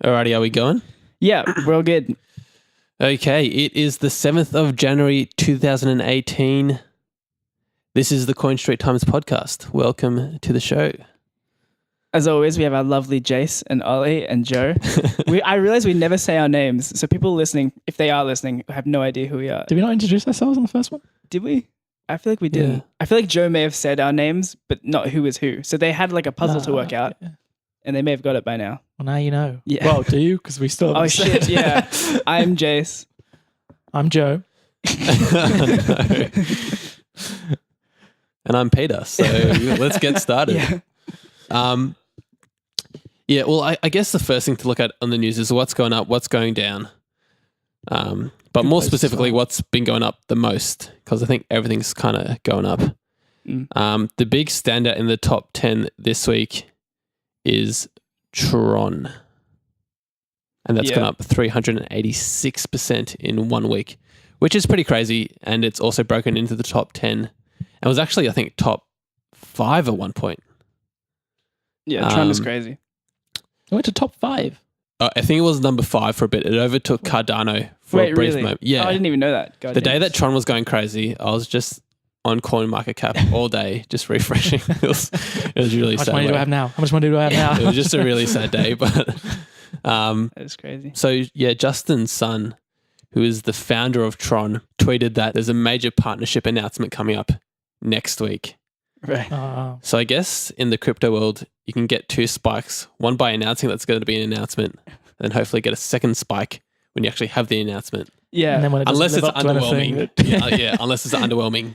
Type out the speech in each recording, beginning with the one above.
Alrighty, are we going? Yeah, we're all good. Okay, it is the 7th of January 2018. This is the Coin Street Times podcast. Welcome to the show. As always, we have our lovely Jace and Ollie and Joe. I realize we never say our names, so people listening, if they are listening, have no idea who we are. Did we not introduce ourselves on the first one? Did we? I feel like we didn't. Yeah. I feel like Joe may have said our names, but not who is who. So they had like a puzzle to work out, and they may have got it by now. Well, now you know. Yeah. Well, do you? Because we still haven't Oh said. shit! Yeah, I'm Jace. I'm Joe. And I'm Peter, so let's get started. Yeah. Well, I guess the first thing to look at on the news is what's going up, what's going down. But more specifically, what's been going up the most, because I think everything's kind of going up. The big standout in the top 10 this week is Tron. And that's gone up 386% in 1 week, which is pretty crazy. And it's also broken into the top 10. And was actually, I think, top 5 at one point. Yeah, Tron is crazy. I went to top 5. I think it was number 5 for a bit. It overtook Cardano for a brief moment. Yeah. Oh, I didn't even know that. God the damn. day that Tron was going crazy, I was just on CoinMarketCap all day, just refreshing. It was really sad. How much money do I have now? How much money do I have now? It was just a really sad day. But That is crazy. so yeah, Justin Sun, who is the founder of Tron, tweeted that there's a major partnership announcement coming up next week. Right. So I guess in the crypto world, you can get 2 spikes, one by announcing that's going to be an announcement, and then hopefully get a second spike when you actually have the announcement. Yeah. And then when it Unless it's live up to anything, underwhelming. Unless it's an underwhelming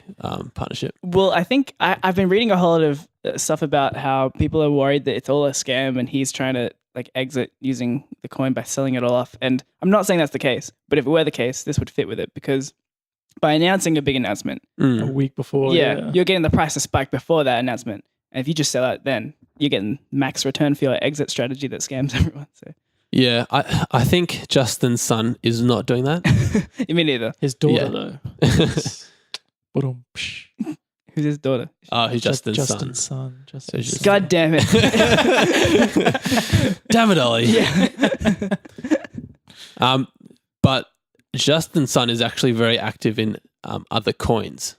partnership. Well, I think I've been reading a whole lot of stuff about how people are worried that it's all a scam and he's trying to like exit using the coin by selling it all off. And I'm not saying that's the case, but if it were the case, this would fit with it because by announcing a big announcement, a week before. you're getting the price to spike before that announcement. And if you just sell out then, you're getting max return for your exit strategy that scams everyone. So Yeah, I think Justin's son is not doing that. me neither. His daughter, Yeah. though. Boom. Who's his daughter? Oh, who's Justin's son? Justin's son. Justin's just- son. God damn it. Damn it, Ollie. Yeah. But Justin's son is actually very active in other coins.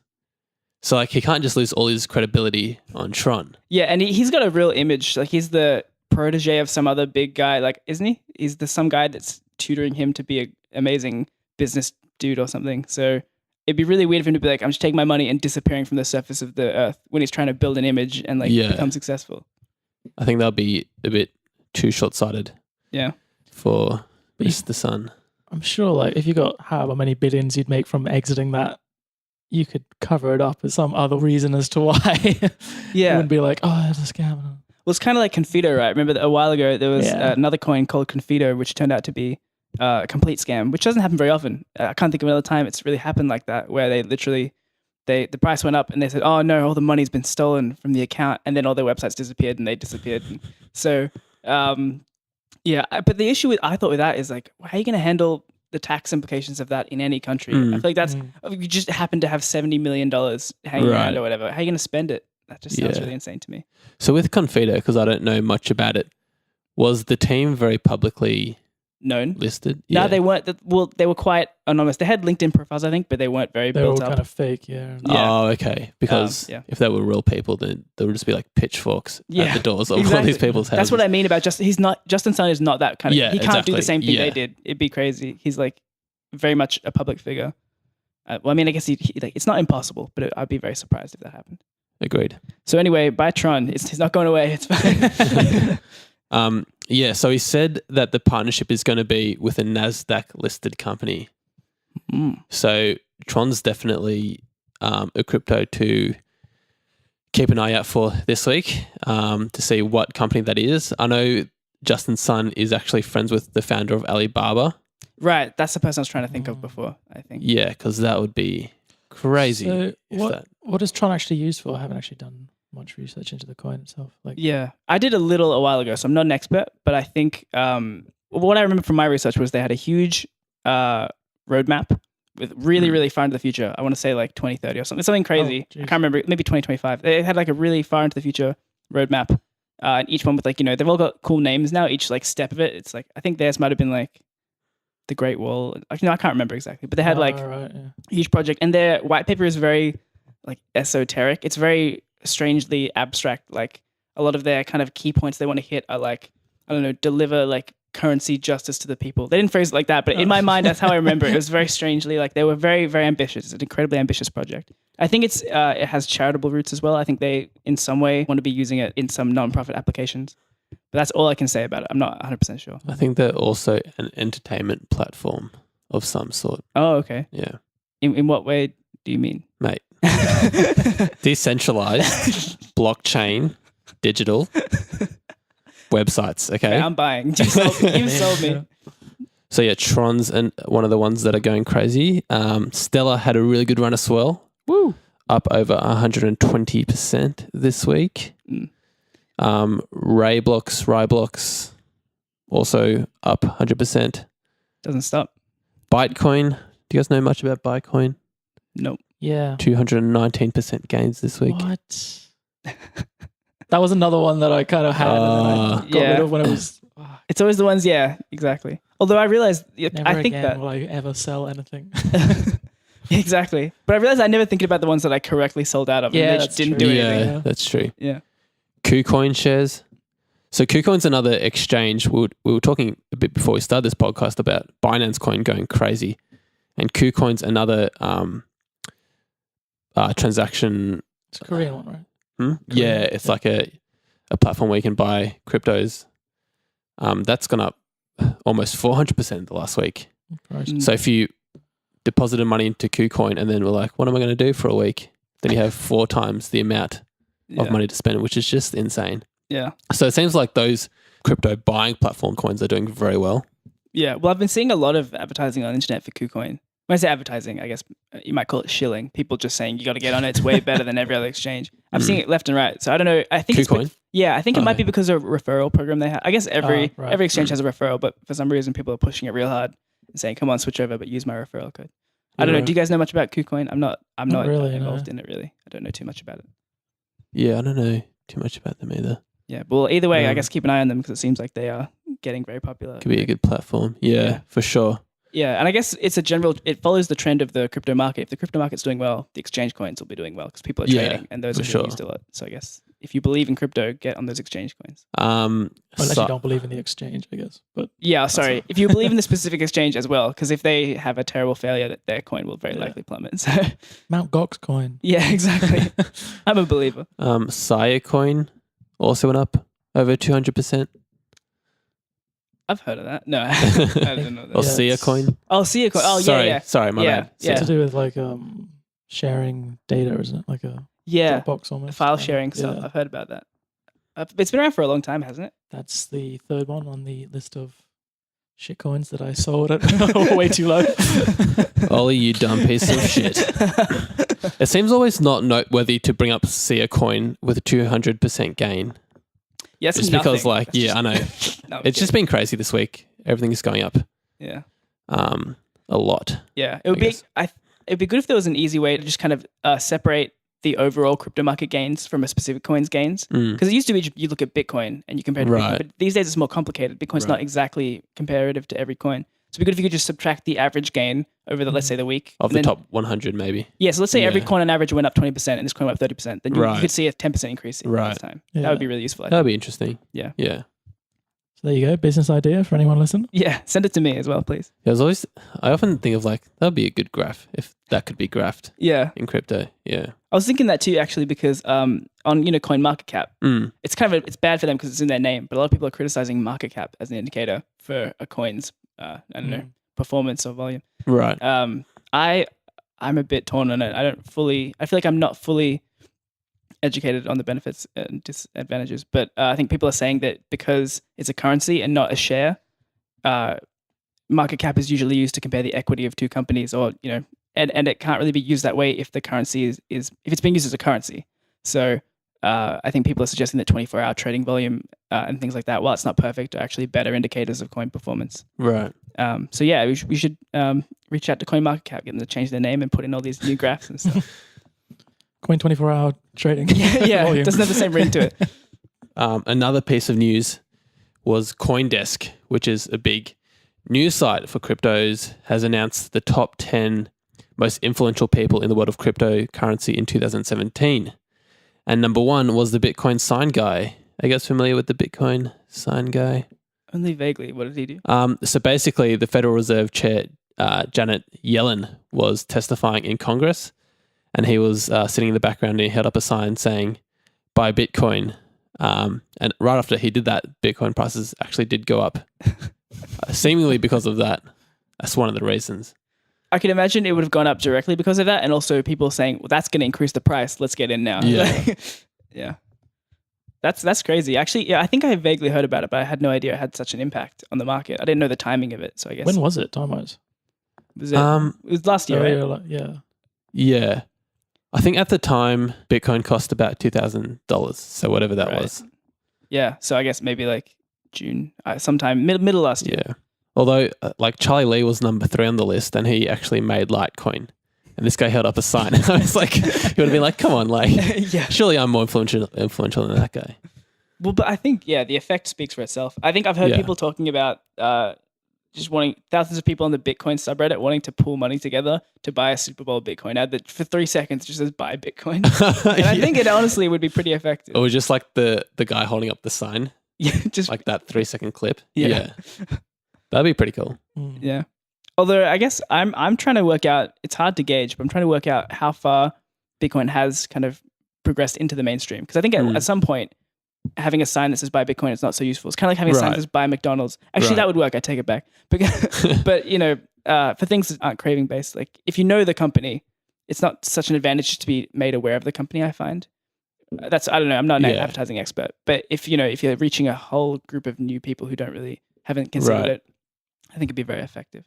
So like he can't just lose all his credibility on Tron. Yeah, and he's got a real image. Like he's the protege of some other big guy, like isn't he? He's some guy that's tutoring him to be an amazing business dude or something. So it'd be really weird for him to be like, I'm just taking my money and disappearing from the surface of the earth when he's trying to build an image and like become successful. I think that'll be a bit too short-sighted. Yeah. For Mr. Sun. I'm sure, like, if you got however many billions you'd make from exiting that, you could cover it up with some other reason as to why. Yeah. It wouldn't be like, oh, it's a scam. Well, it's kind of like Confido, right? Remember that a while ago there was another coin called Confido, which turned out to be a complete scam, which doesn't happen very often. I can't think of another time it's really happened like that, where they literally, the price went up and they said, oh no, all the money's been stolen from the account, and then all their websites disappeared and they disappeared. And so, but the issue I thought with that is like, how are you going to handle the tax implications of that in any country? I feel like that's, you just happen to have $70 million hanging around or whatever. How are you going to spend it? That just sounds really insane to me. So with Confido, because I don't know much about it, was the team very publicly known listed? No, they weren't. Well, they were quite anonymous. They had LinkedIn profiles, I think, but they weren't very They were all built up. kind of fake, yeah. Oh, okay. Because if they were real people, then there would just be like pitchforks at the doors of all these people's houses. That's what I mean about Justin Sun is not that kind of. He can't do the same thing Yeah. they did. It'd be crazy. He's like very much a public figure. Well, I mean, I guess he like, it's not impossible, but I'd be very surprised if that happened. Agreed. So anyway, buy Tron. It's not going away. It's fine. So he said that the partnership is going to be with a NASDAQ listed company. So Tron's definitely a crypto to keep an eye out for this week to see what company that is. I know Justin's son is actually friends with the founder of Alibaba. Right. That's the person I was trying to think of before, I think. Yeah, because that would be crazy. So what is Tron actually used for? I haven't actually done much research into the coin itself. Yeah, I did a little a while ago, so I'm not an expert, but I think what I remember from my research was they had a huge roadmap with really far into the future. I want to say like 2030 or something crazy. I can't remember, maybe 2025. They had like a really far into the future roadmap And each one with like, they've all got cool names now. Each like step of it, it's like, I think theirs might have been like the Great Wall. I can't remember exactly, but they had a huge project, and their white paper is very like esoteric. It's very strangely abstract. Like a lot of their kind of key points they want to hit are like, I don't know, deliver like currency justice to the people. They didn't phrase it like that, but in my mind, that's how I remember it. It was very strangely like they were very, very ambitious. It's an incredibly ambitious project. I think it has charitable roots as well. I think they, in some way, want to be using it in some non-profit applications. But that's all I can say about it. I'm not 100% sure. I think they're also an entertainment platform of some sort. Oh, okay. Yeah. In what way do you mean? Mate. Decentralized, blockchain, digital websites, okay? I'm buying. You sold me. So yeah, Tron's and one of the ones that are going crazy. Stellar had a really good run as well. Woo! Up over 120% this week. Ryblox, also up 100%. Doesn't stop. Bytecoin. Do you guys know much about Bytecoin? Nope. Yeah. 219% gains this week. What? That was another one that I kind of had and then I got rid of when it was... It's always the ones, yeah, exactly. Although I realized, I think that... will I ever sell anything. Exactly. But I realized I never think about the ones that I correctly sold out of and they just didn't do anything. Yeah, that's true. Yeah. KuCoin shares. So KuCoin's another exchange. We were talking a bit before we started this podcast about Binance Coin going crazy. And KuCoin's another transaction. It's a Korean one, right? Yeah, it's like a platform where you can buy cryptos. That's gone up almost 400% the last week. So if you deposited money into KuCoin and then we're like, what am I going to do for a week? Then you have 4 times the amount of money to spend, which is just insane. Yeah. So it seems like those crypto buying platform coins are doing very well. Yeah. Well, I've been seeing a lot of advertising on the internet for KuCoin. When I say advertising, I guess you might call it shilling. People just saying you got to get on it. It's way better than every other exchange. I'm seeing it left and right. So I don't know. I think KuCoin? I think it might be because of a referral program they have. I guess every exchange has a referral, but for some reason people are pushing it real hard and saying, "Come on, switch over, but use my referral code." I don't know. Do you guys know much about KuCoin? I'm not really involved in it really. I don't know too much about it. Yeah, I don't know too much about them either. Yeah, well, either way, I guess keep an eye on them because it seems like they are getting very popular. Could be a good platform. Yeah, for sure. Yeah, and I guess it follows the trend of the crypto market. If the crypto market's doing well, the exchange coins will be doing well because people are trading and those are being used a lot. So I guess if you believe in crypto, get on those exchange coins. Unless you don't believe in the exchange, I guess. But sorry. If you believe in the specific exchange as well, because if they have a terrible failure, their coin will very likely plummet. So Mt. Gox coin. Yeah, exactly. I'm a believer. Saya coin also went up over 200%. I've heard of that. No, I don't know that. Or Sia coin. Oh, Sia coin. Oh, yeah. Sorry, my bad. Yeah. It's to do with like sharing data, isn't it? Like a Dropbox almost. File sharing stuff. I've heard about that. It's been around for a long time, hasn't it? That's the third one on the list of shit coins that I sold at way too low. Ollie, you dumb piece of shit. It seems always not noteworthy to bring up Sia coin with a 200% gain. Yes, just because, like, I know. It's just been crazy this week. Everything is going up. Yeah. A lot. Yeah. It would be good if there was an easy way to just kind of separate the overall crypto market gains from a specific coin's gains. Because it used to be you look at Bitcoin and you compare it to Bitcoin, but these days it's more complicated. Bitcoin's not exactly comparative to every coin. So it'd be good if you could just subtract the average gain over the, let's say, the week. Of the top 100, maybe. Yeah, so let's say every coin on average went up 20% and this coin went up 30%. Then you could see a 10% increase in this time. Yeah. That would be really useful. That would be interesting. Yeah. Yeah. So there you go. Business idea for anyone listening. Yeah. Send it to me as well, please. I often think of like, that would be a good graph if that could be graphed. Yeah. In crypto. Yeah. I was thinking that too, actually, because on CoinMarketCap, it's bad for them because it's in their name, but a lot of people are criticizing market cap as an indicator for a coin's, performance or volume. Right. I'm a bit torn on it. I feel like I'm not fully educated on the benefits and disadvantages, but I think people are saying that because it's a currency and not a share, market cap is usually used to compare the equity of two companies, or and it can't really be used that way if the currency is if it's being used as a currency. So I think people are suggesting that 24-hour trading volume and things like that, while it's not perfect, are actually better indicators of coin performance. Right. So yeah, we should reach out to CoinMarketCap, get them to change their name and put in all these new graphs and stuff. Coin 24-hour trading. Yeah, it doesn't have the same ring to it. another piece of news was CoinDesk, which is a big news site for cryptos, has announced the top 10 most influential people in the world of cryptocurrency in 2017. And number 1 was the Bitcoin sign guy. Are you guys familiar with the Bitcoin sign guy? Only vaguely. What did he do? So basically, the Federal Reserve Chair, Janet Yellen, was testifying in Congress, and he was sitting in the background and he held up a sign saying, buy Bitcoin. And right after he did that, Bitcoin prices actually did go up, seemingly because of that. That's one of the reasons. I can imagine it would have gone up directly because of that, and also people saying, well, that's going to increase the price. Let's get in now. Yeah. Yeah. That's crazy. Actually, yeah, I think I vaguely heard about it, but I had no idea it had such an impact on the market. I didn't know the timing of it, so I guess. When was it, time-wise? It was last year, right? Yeah. I think at the time, Bitcoin cost about $2,000, so whatever that was. Yeah, so I guess maybe like June, sometime middle last year. Yeah. Although, like Charlie Lee was number 3 on the list, and he actually made Litecoin. And this guy held up a sign. I was like, he would have been like, come on, like, surely I'm more influential than that guy. Well, but I think, the effect speaks for itself. I think I've heard people talking about just wanting thousands of people on the Bitcoin subreddit wanting to pool money together to buy a Super Bowl Bitcoin ad that for 3 seconds just says buy Bitcoin. And I think it honestly would be pretty effective. Or just like the guy holding up the sign. Yeah, just like that 3-second clip. Yeah. That'd be pretty cool. Yeah. Although I guess I'm trying to work out, it's hard to gauge, but I'm trying to work out how far Bitcoin has kind of progressed into the mainstream. Because I think at some point, having a sign that says buy Bitcoin is not so useful. It's kind of like having a sign that says buy McDonald's. Actually, that would work. I take it back. But for things that aren't craving based, like if you know the company, it's not such an advantage to be made aware of the company, I find. I don't know. I'm not an advertising expert. But if you're reaching a whole group of new people who haven't considered it, I think it'd be very effective.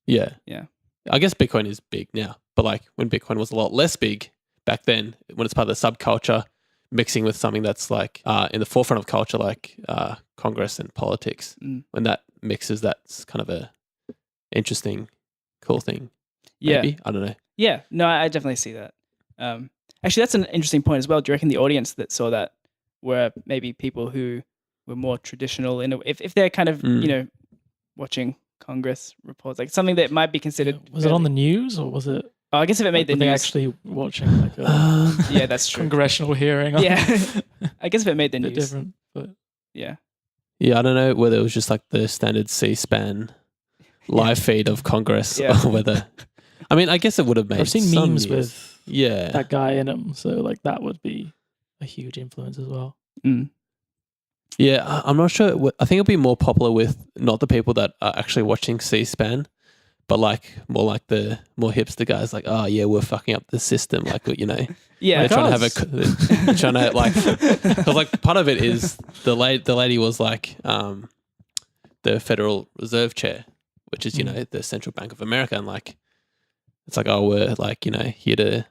Yeah. Yeah. I guess Bitcoin is big now, but like when Bitcoin was a lot less big back then, when it's part of the subculture, mixing with something that's like in the forefront of culture, like Congress and politics, when that mixes, that's kind of a interesting, cool thing. Yeah. Maybe? I don't know. Yeah. No, I definitely see that. Actually, that's an interesting point as well. Do you reckon the audience that saw that were maybe people who were more traditional if they're kind of, watching Congress reports, like something that might be considered. Was it on the news or was it? Oh, I guess if it made the news. They actually watching like a yeah, that's true. Congressional hearing. Yeah, I guess if it made the news. Different, but yeah. Yeah, I don't know whether it was just like the standard C-SPAN live feed of Congress or whether. I mean, I guess it would have made. I've seen some memes news. with that guy in them, so like that would be a huge influence as well. Yeah, I'm not sure. I think it'll be more popular with not the people that are actually watching C-SPAN, but like more like the more hipster guys, like, oh yeah, we're fucking up the system, like yeah, they're trying to like, because like part of it is the lady was like the Federal Reserve Chair, which is the Central Bank of America, and like it's like, oh, we're like here to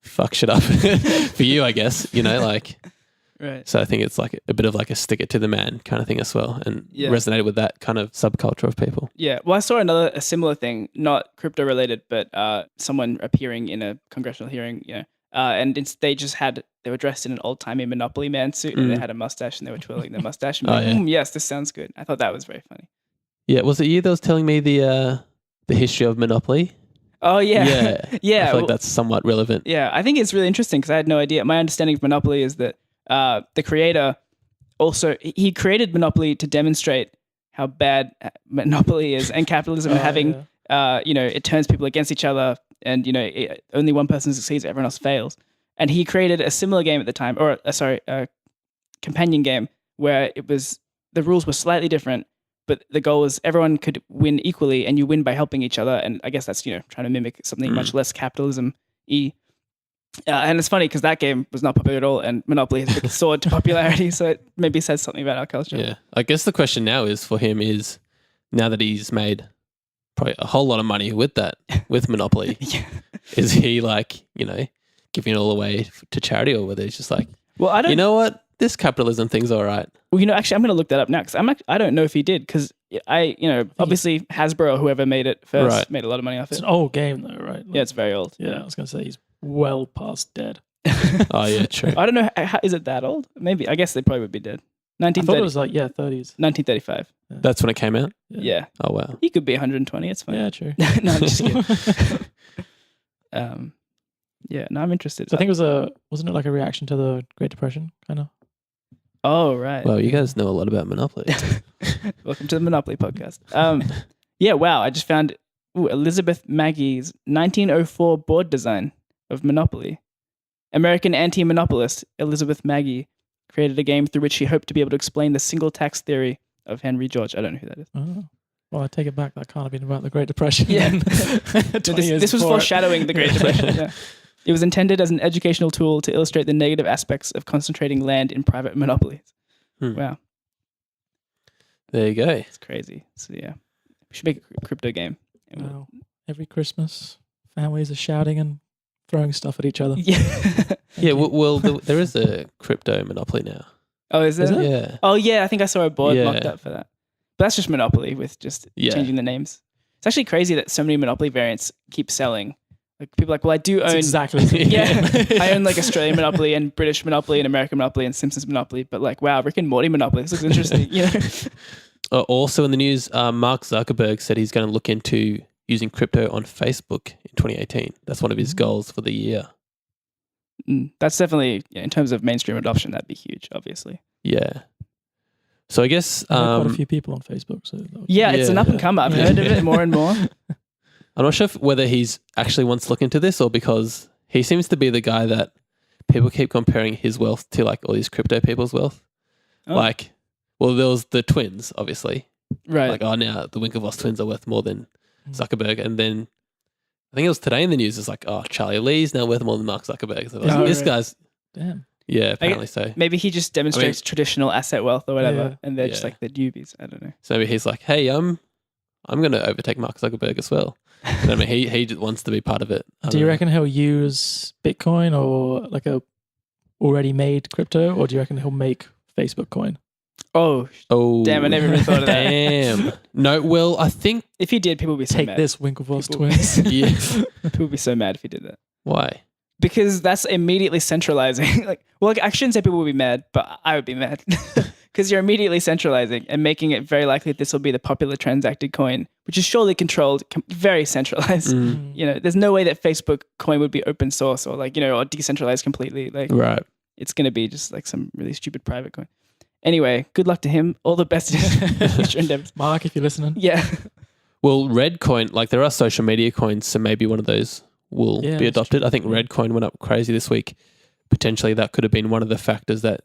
fuck shit up for you, I guess, like. Right. So I think it's like a bit of like a stick it to the man kind of thing as well, and resonated with that kind of subculture of people. Yeah. Well, I saw a similar thing, not crypto related, but someone appearing in a congressional hearing, and they were dressed in an old timey Monopoly man suit, and they had a mustache, and they were twirling their mustache. And yes, this sounds good. I thought that was very funny. Yeah. Was it you that was telling me the history of Monopoly? Oh yeah. Yeah. I feel like that's somewhat relevant. Yeah, I think it's really interesting because I had no idea. My understanding of Monopoly is that the creator he created Monopoly to demonstrate how bad Monopoly is and capitalism and having, it turns people against each other and, only one person succeeds, everyone else fails. And he created a similar game at the time, a companion game where the rules were slightly different, but the goal was everyone could win equally and you win by helping each other. And I guess that's, trying to mimic something much less capitalism-y. And it's funny because that game was not popular at all, and Monopoly has soared to popularity. So it maybe says something about our culture. Yeah, I guess the question now is for him is now that he's made probably a whole lot of money with Monopoly, is he like giving it all away to charity, or whether he's just like, well, I don't. You know what? This capitalism thing's all right. Well, actually, I'm going to look that up now because I don't know if he did because obviously Hasbro or whoever made it first made a lot of money off it. It's an old game though, right? Yeah, it's very old. Yeah, I was going to say he's well past dead. Oh yeah, true. I don't know. Is it that old? Maybe. I guess they probably would be dead. I thought 1930. it was like 30s. 1935. That's when it came out. Yeah. Oh wow. He could be 120. It's fine. Yeah, true. No, I'm just kidding. Yeah, no, I'm interested. So I think wasn't it like a reaction to the Great Depression, kind of? Oh, right. Well, you guys know a lot about Monopoly. Welcome to the Monopoly podcast. Yeah, wow. I just found Elizabeth Maggie's 1904 board design of Monopoly. American anti-monopolist Elizabeth Maggie created a game through which she hoped to be able to explain the single tax theory of Henry George. I don't know who that is. Oh. Well, I take it back. That can't have been about the Great Depression. Yeah. This was foreshadowing the Great Depression. Yeah. It was intended as an educational tool to illustrate the negative aspects of concentrating land in private monopolies. Wow. There you go. It's crazy. So yeah, we should make a crypto game. Wow. Every Christmas, families are shouting and throwing stuff at each other. Yeah. Yeah, well, there is a crypto Monopoly now. Oh, is there? Is it? Yeah. Oh, yeah. I think I saw a board Yeah. mocked up for that. But that's just Monopoly with just changing the names. It's actually crazy that so many Monopoly variants keep selling. Like people are like, well, I do own exactly. Yeah, I own like Australian Monopoly and British Monopoly and American Monopoly and Simpsons Monopoly. But like, wow, Rick and Morty Monopoly. This looks interesting. You know. Also in the news, Mark Zuckerberg said he's going to look into using crypto on Facebook in 2018. That's one of his goals for the year. That's definitely, in terms of mainstream adoption, that'd be huge, obviously. Yeah. So I guess quite a few people on Facebook. So it's an up and comer. I've heard of it more and more. I'm not sure whether he's actually wants to look into this or because he seems to be the guy that people keep comparing his wealth to, like all these crypto people's wealth. Oh. Like, well, there was the twins, obviously. Right. Like, now the Winklevoss twins are worth more than Zuckerberg. And then I think it was today in the news, it's like, Charlie Lee's now worth more than Mark Zuckerberg. So this guy's... Damn. Yeah, apparently so. Maybe he just demonstrates traditional asset wealth or whatever, and they're just like the newbies. I don't know. So maybe he's like, hey, I'm going to overtake Mark Zuckerberg as well. I mean, he just wants to be part of it. Do you reckon he'll use Bitcoin or like a already made crypto, or do you reckon he'll make Facebook coin? Oh, damn! I never even thought of that. Damn. No, well, I think if he did, people would be so take mad. this, Winklevoss twins. Yeah. People would be so mad if he did that. Why? Because that's immediately centralizing. I shouldn't say people would be mad, but I would be mad. Because you're immediately centralizing and making it very likely that this will be the popular transacted coin, which is surely controlled, very centralized. You know, there's no way that Facebook coin would be open source or or decentralized completely. Right. It's going to be just like some really stupid private coin. Anyway, good luck to him. All the best in his future endeavors. Mark, if you're listening. Yeah. Well, Redcoin, there are social media coins, so maybe one of those will be adopted. I think Redcoin went up crazy this week. Potentially that could have been one of the factors that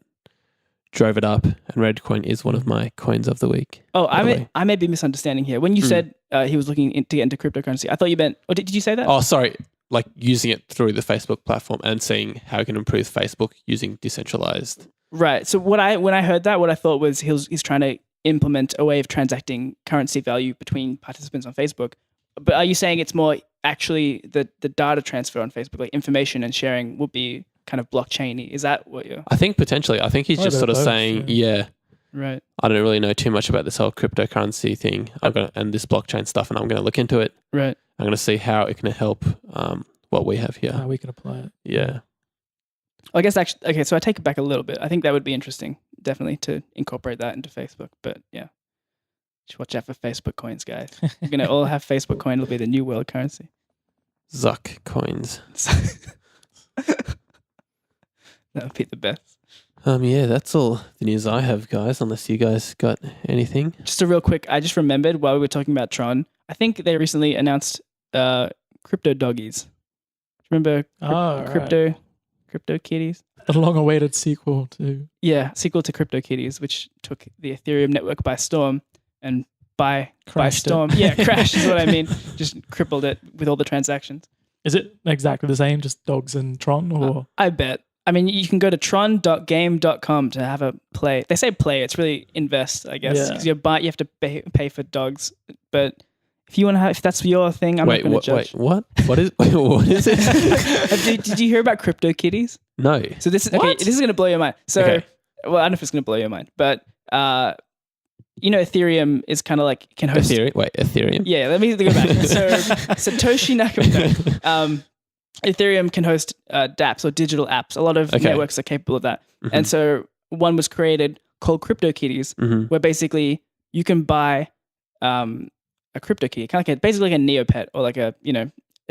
drove it up, and Redcoin is one of my coins of the week. Oh, I may be misunderstanding here. When you said he was looking to get into cryptocurrency, I thought you meant, did you say that? Oh, sorry. Like using it through the Facebook platform and seeing how it can improve Facebook using decentralized. Right. So when I heard that, what I thought was he's trying to implement a way of transacting currency value between participants on Facebook. But are you saying it's more actually the data transfer on Facebook, like information and sharing, would be kind of blockchain-y? Is that what you're... I think potentially. I think he's just sort of both, saying, right. I don't really know too much about this whole cryptocurrency thing and this blockchain stuff, and I'm going to look into it. Right. I'm going to see how it can help what we have here. How we can apply it. Yeah. I guess actually, okay, so I take it back a little bit. I think that would be interesting, definitely, to incorporate that into Facebook. But yeah, just watch out for Facebook coins, guys. We're going to all have Facebook coin. It'll be the new world currency. Zuck coins. That would be the best. Yeah, that's all the news I have, guys, unless you guys got anything. Just a real quick, I just remembered while we were talking about Tron, I think they recently announced Crypto Doggies. Remember Crypto Kitties? A long-awaited sequel to... Yeah, sequel to Crypto Kitties, which took the Ethereum network by storm and by storm. Yeah, crashed is what I mean. Just crippled it with all the transactions. Is it exactly the same, just dogs and Tron? Or I bet. I mean, you can go to tron.game.com to have a play. They say play, it's really invest, I guess. Because you have to pay for dogs. But if you want to if that's your thing, I'm not going to judge. What? What is it? Did you hear about Crypto Kitties? No. So this is this is going to blow your mind. So, well, I don't know if it's going to blow your mind, but Ethereum is kind of like can host Ethereum. Yeah, let me go back. So Satoshi Nakamoto, Ethereum can host dApps or digital apps. A lot of networks are capable of that. Mm-hmm. And so one was created called CryptoKitties, where basically you can buy a crypto kitty, kind of basically like a Neopet or like a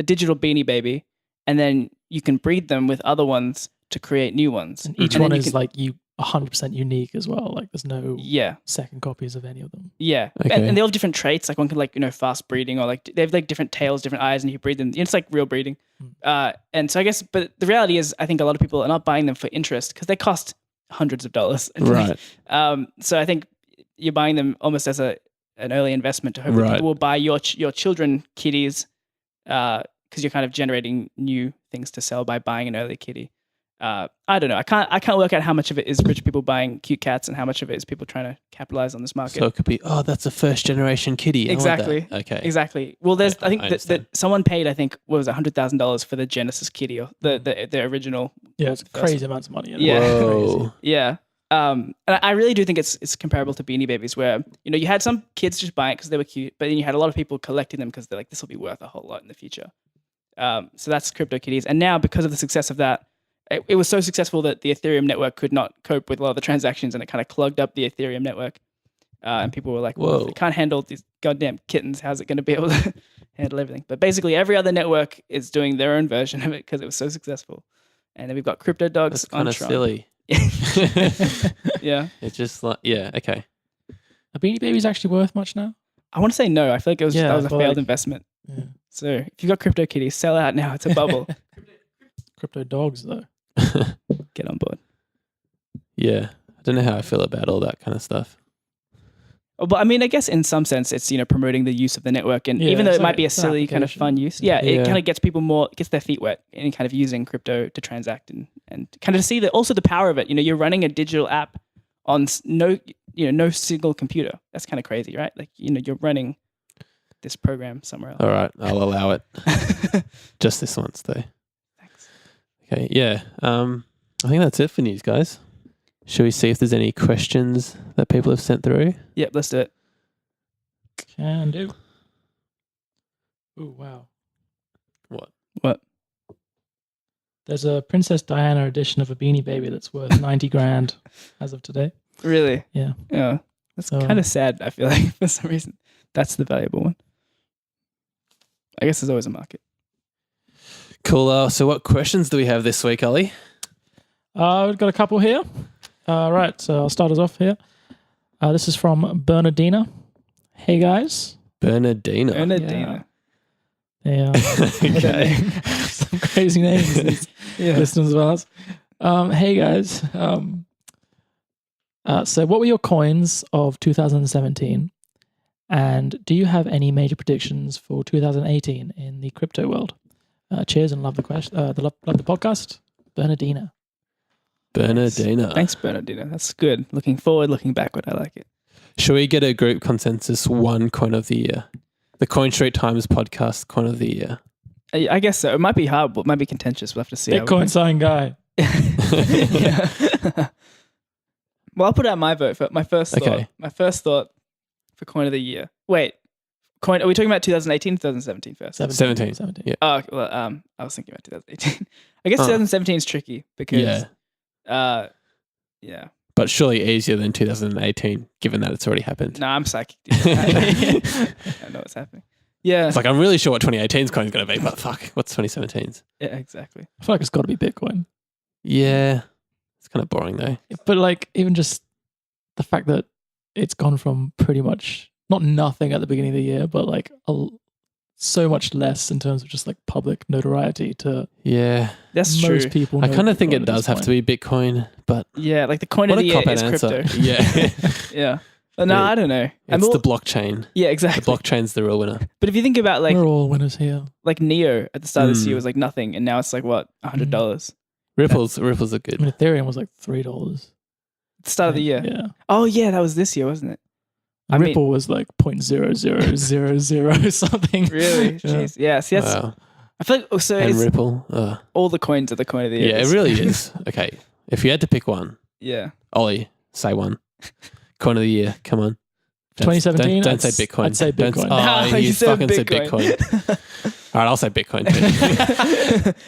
digital Beanie Baby, and then you can breed them with other ones to create new ones. And each one is like 100% unique as well. Like there's no second copies of any of them. Yeah. Okay. And they all have different traits. Like one can fast breeding, or like they have like different tails, different eyes, and you breed them. It's like real breeding. And so I guess, but the reality is I think a lot of people are not buying them for interest because they cost hundreds of dollars. Right. So I think you're buying them almost as an early investment to hope that people will buy your children kitties because you're kind of generating new things to sell by buying an early kitty. I don't know. I can't work out how much of it is rich people buying cute cats and how much of it is people trying to capitalize on this market. So it could be, that's a first generation kitty. Exactly. Okay. Exactly. Well, I think that someone paid, what was it, $100,000 for the Genesis kitty or the original. Yeah, it's crazy amounts of money. Yeah. Whoa. Yeah. And I really do think it's comparable to Beanie Babies, where you had some kids just buying it because they were cute, but then you had a lot of people collecting them because they're like, this will be worth a whole lot in the future. So that's CryptoKitties, and now because of the success of that, it was so successful that the Ethereum network could not cope with a lot of the transactions, and it kind of clogged up the Ethereum network. And people were like, "Well, it can't handle these goddamn kittens. How's it going to be able to handle everything?" But basically, every other network is doing their own version of it because it was so successful. And then we've got Crypto Dogs on Tron. That's kind of silly. Yeah. It's just like, okay. Are Beanie Babies actually worth much now? I want to say no. I feel like that was a failed investment. Yeah. So if you've got crypto kitties, sell out now. It's a bubble. Crypto dogs, though. Get on board. Yeah. I don't know how I feel about all that kind of stuff. But I mean, I guess in some sense, it's promoting the use of the network, and even though it might be a silly kind of fun use, it kind of gets people gets their feet wet in kind of using crypto to transact and kind of see also the power of it. You're running a digital app on no single computer. That's kind of crazy, right? Like you're running this program somewhere else. All right, I'll allow it. Just this once, though. Thanks. Okay, yeah. I think that's it for news, guys. Should we see if there's any questions that people have sent through? Yep, let's do it. Can do. Oh, wow. What? There's a Princess Diana edition of a Beanie Baby that's worth 90 grand as of today. Really? Yeah. Yeah. That's kind of sad, I feel like, for some reason. That's the valuable one. I guess there's always a market. Cool. So what questions do we have this week, Ollie? We've got a couple here. Right, so I'll start us off here. This is from Bernardina. Hey, guys. Bernardina. Yeah. Okay. Some crazy names, these listeners as well as. Hey, guys. So what were your coins of 2017? And do you have any major predictions for 2018 in the crypto world? Cheers and love the question. Love the podcast. Bernardina. Thanks, Bernardina. That's good. Looking forward, looking backward. I like it. Should we get a group consensus one coin of the year? The Coin Street Times podcast coin of the year. I guess so. It might be hard, but it might be contentious. We'll have to see. Bitcoin sign guy. Well, I'll put out my vote for my first thought. Okay. My first thought for coin of the year. Wait, coin? Are we talking about 2018 or 2017 first? 17. Yeah. Oh, well, I was thinking about 2018. I guess 2017 is tricky because. Yeah. But surely easier than 2018, given that it's already happened. No, I'm psychic. I know what's happening. Yeah. It's like, I'm really sure what 2018's coin is going to be, but fuck, what's 2017's? Yeah, exactly. I feel like it's got to be Bitcoin. Yeah. It's kind of boring, though. But like, even just the fact that it's gone from pretty much, not nothing at the beginning of the year, but like so much less in terms of just like public notoriety to that's most true. people. I kind of think it does have to be Bitcoin, but like the coin of the year is crypto. Yeah. But no, I don't know. It's the blockchain. Yeah, exactly. The blockchain's the real winner. But if you think about like we're all winners here. Like Neo at the start of this year was like nothing, and now it's like what $100. Ripples are good. I mean, Ethereum was like $3 at the start of the year. Yeah. Oh yeah, that was this year, wasn't it? Ripple was like 0.0000 something. Really? Jeez. Yeah. See, that's. Wow. I feel like so. And Ripple. All the coins are the coin of the year. Yeah, it really is. Okay, if you had to pick one. Yeah. Ollie, say one. Coin of the year. Come on. 2017. Don't say Bitcoin. I'd say Bitcoin. He fucking said Bitcoin. All right, I'll say Bitcoin too.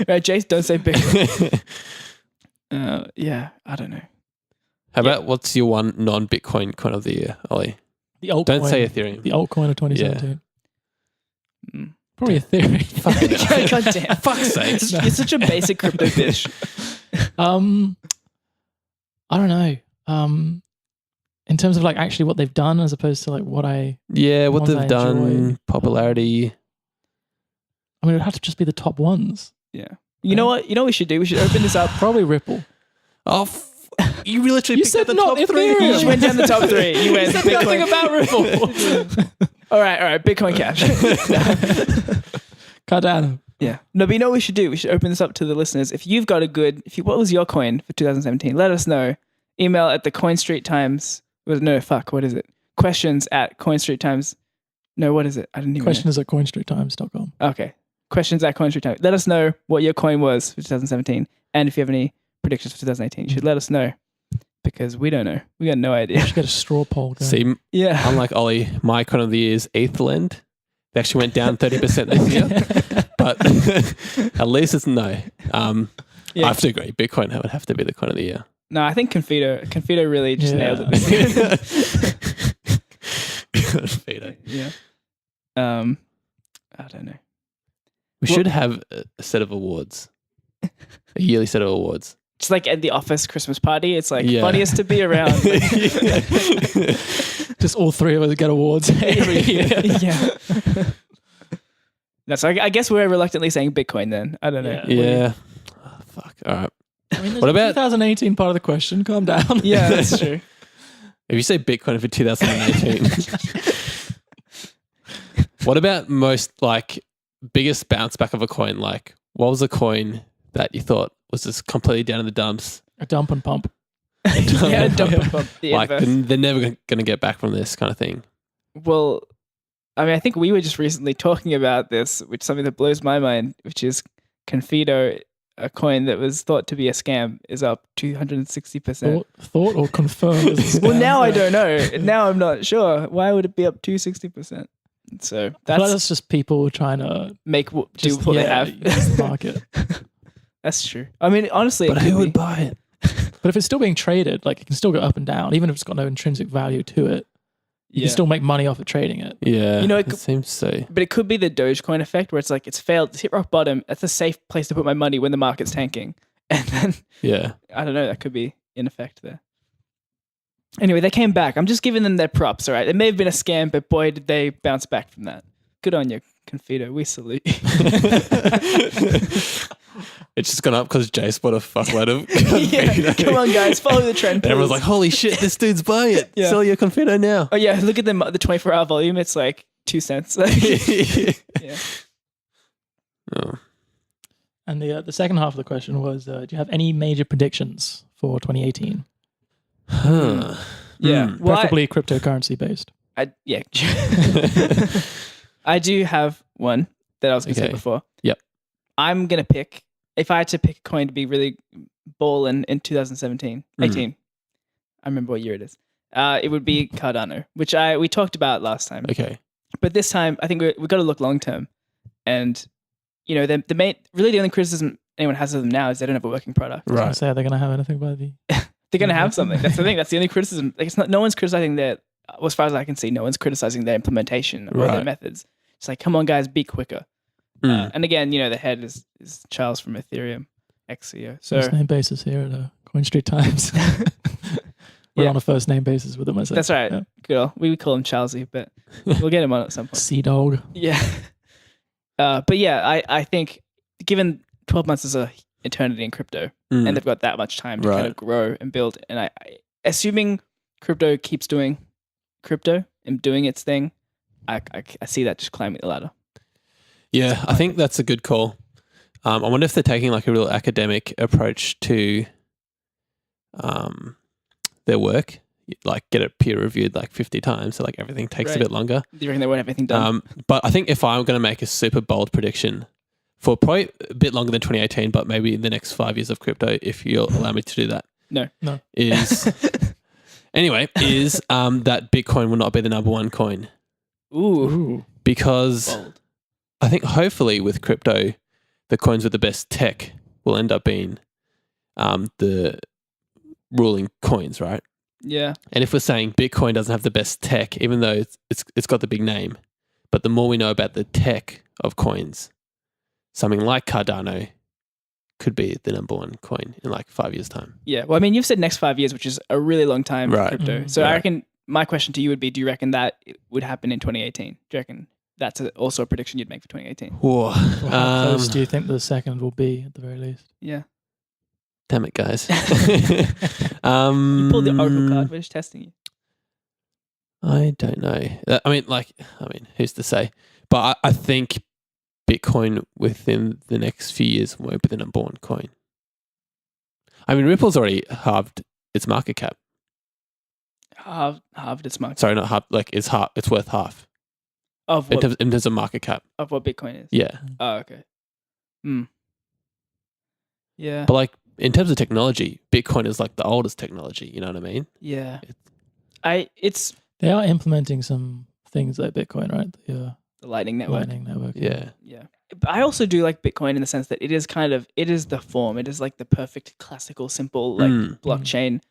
Right, Jace, don't say Bitcoin. Yeah, I don't know. How about what's your one non-Bitcoin coin of the year, Ollie? The altcoin. Don't say Ethereum. The altcoin of 2017. Yeah. Probably Ethereum. God damn. Fuck's sake. You're such a basic crypto fish. I don't know. In terms of like actually what they've done as opposed to like what what ones they've I done, enjoy. popularity. I mean, it would have to just be the top ones. Yeah. You know what? You know what we should do? We should open this up. Probably Ripple. Oh, you literally picked said up the not top three. Ethereum. You just went down the top 3. You went Said nothing Bitcoin. about Ripple. All right. Bitcoin Cash. Cardano. Yeah. No, but you know what we should do? We should open this up to the listeners. If you've got what was your coin for 2017? Let us know. Email at the Coin Street Times. What is it? Questions at Coin Street Times. No, what is it? I didn't even Questions at coinstreettimes.com. Okay. Questions at Coin Street Times. Let us know what your coin was for 2017. And if you have any predictions for 2018, you should let us know. Because we don't know. We got no idea. We should get a straw poll going. See, Yeah. unlike Ollie, my coin of the year is ETHLend. They actually went down 30% this year. But at least it's no. I have to agree. Bitcoin would have to be the coin of the year. No, I think Confido really just nailed it. Confido. Yeah. I don't know. We should have a set of awards. A yearly set of awards. Just like at the office Christmas party, it's like funniest to be around. Just all 3 of us get awards every year. Yeah. No, so I guess we're reluctantly saying Bitcoin then. I don't know. Yeah. Oh, fuck. All right. I mean, what about 2018 part of the question? Calm down. Yeah, that's true. If you say Bitcoin for 2018, what about most biggest bounce back of a coin? Like, what was a coin that you thought was just completely down in the dumps? A dump and pump. Yeah, dump and pump. They're never going to get back from this kind of thing. Well, I mean, I think we were just recently talking about this, which is something that blows my mind, which is Confido, a coin that was thought to be a scam, is up 260%. Thought or confirmed as a scam. Well, now I don't know. Now I'm not sure. Why would it be up 260%? So that's just people trying to do what they have. Use the market. That's true. I mean, honestly, but who would buy it? But if it's still being traded, like it can still go up and down, even if it's got no intrinsic value to it. You can still make money off of trading it. Yeah, it seems so. But it could be the Dogecoin effect, where it's like it's failed, it's hit rock bottom. That's a safe place to put my money when the market's tanking, and then I don't know. That could be in effect there. Anyway, they came back. I'm just giving them their props. All right, it may have been a scam, but boy, did they bounce back from that. Good on you, Confido. We salute you. It's just gone up because Jace bought a fuckload of Confido. Come on, guys, follow the trend. And everyone's like, holy shit, this dude's buying it. Sell your Confido now. Oh yeah, look at the 24-hour volume. It's like 2 cents. Yeah. Oh. And the second half of the question was, do you have any major predictions for 2018? Yeah. Preferably cryptocurrency based. Yeah. I do have one that I was going to say before. Yep. I'm going to pick, if I had to pick a coin to be really ballin' in 2018, I remember what year it is. It would be Cardano, which we talked about last time. Okay. But this time, I think we've got to look long term. And, you know, the only criticism anyone has of them now is they don't have a working product. Right. So are they going to have anything by the... They're going to have something. That's the thing. That's the only criticism. Like, it's not. No one's criticizing their, as far as I can see, no one's criticizing their implementation or their methods. It's like, come on, guys, be quicker. And again, you know, the head is Charles from Ethereum, ex-CEO. So first name basis here at Coin Street Times. We're on a first name basis with him. That's right. Yeah. Good. We call him Charlesy, but we'll get him on at some point. Sea Dog. Yeah. But yeah, I think given 12 months is a eternity in crypto, and they've got that much time to kind of grow and build, and I assuming crypto keeps doing crypto and doing its thing, I see that just climbing the ladder. Yeah, I think that's a good call. I wonder if they're taking like a real academic approach to their work, like get it peer reviewed like 50 times, so like everything takes a bit longer. Do you reckon they won't have everything done? But I think if I'm going to make a super bold prediction for probably a bit longer than 2018, but maybe the next 5 years of crypto, if you'll allow me to do that. No. Is that Bitcoin will not be the number one coin. Ooh. Because Bold. I think hopefully with crypto, the coins with the best tech will end up being the ruling coins, right? Yeah. And if we're saying Bitcoin doesn't have the best tech, even though it's got the big name, but the more we know about the tech of coins, something like Cardano could be the number one coin in like 5 years' time. Yeah. Well, I mean, you've said next 5 years, which is a really long time for Right. crypto. So I reckon my question to you would be, do you reckon that it would happen in 2018? Do you reckon that's also a prediction you'd make for 2018? Whoa. How close do you think the second will be at the very least? Yeah. Damn it, guys. You pulled the Oracle card. We're just testing you. I don't know. I mean, who's to say? But I think Bitcoin within the next few years won't be the number one coin. I mean, Ripple's already halved its market cap. Halved its market. Sorry, not half. Like it's worth half Of what? in terms of market cap. Of what Bitcoin is? Yeah, Oh, okay. Yeah. but like in terms of technology, Bitcoin is like the oldest technology. You know what I mean? Yeah. They are implementing some things like Bitcoin, right? The Lightning Network. Lightning Network. Yeah. Yeah. But I also do like Bitcoin in the sense that it is the form. It is like the perfect classical, simple, like blockchain.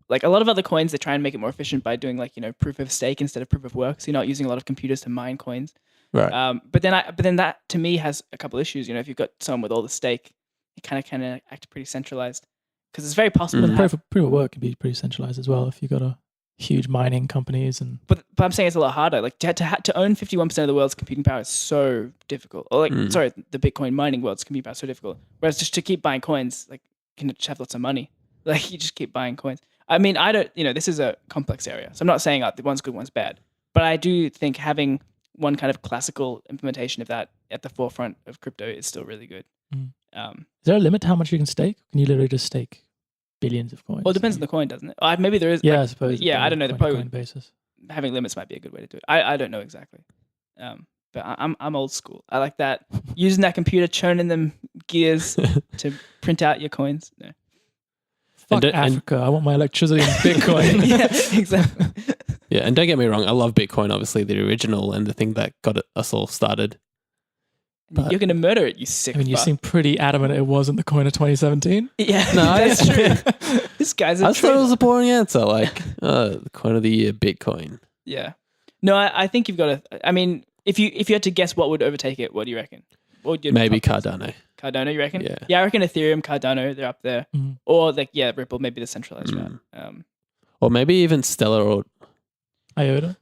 Like a lot of other coins, they try and make it more efficient by doing like, proof of stake instead of proof of work. So you're not using a lot of computers to mine coins. Right. But then that to me has a couple issues. If you've got someone with all the stake, it kind of act pretty centralized because it's very possible. Proof of work can be pretty centralized as well if you've got a huge mining companies and. But I'm saying it's a lot harder. Like to own 51% of the world's computing power is so difficult. Or sorry, the Bitcoin mining world's computing power is so difficult. Whereas just to keep buying coins, like you can just have lots of money. Like you just keep buying coins. I mean, I don't. This is a complex area, so I'm not saying the one's good, one's bad. But I do think having one kind of classical implementation of that at the forefront of crypto is still really good. Is there a limit to how much you can stake? Can you literally just stake billions of coins? Well, it depends on the coin, doesn't it? Maybe there is. Yeah, I suppose. Yeah, I don't know. The coin basis. Having limits might be a good way to do it. I don't know exactly. But I'm old school. I like that. Using that computer, churning them gears to print out your coins. No. Fuck Africa. I want my electricity in Bitcoin. Yeah, exactly. Yeah, and don't get me wrong, I love Bitcoin, obviously the original and the thing that got us all started. But you're going to murder it, you sick you seem pretty adamant it wasn't the coin of 2017. Yeah, no, that's true. This guy's I thought it was a boring answer, like, the coin of the year, Bitcoin. Yeah. No, I think you've got to, I mean, if you had to guess what would overtake it, what do you reckon? Maybe Cardano. Cardano, you reckon? Yeah. I reckon Ethereum, Cardano, they're up there. Or Ripple, maybe the centralized route. Or maybe even Stellar or IOTA.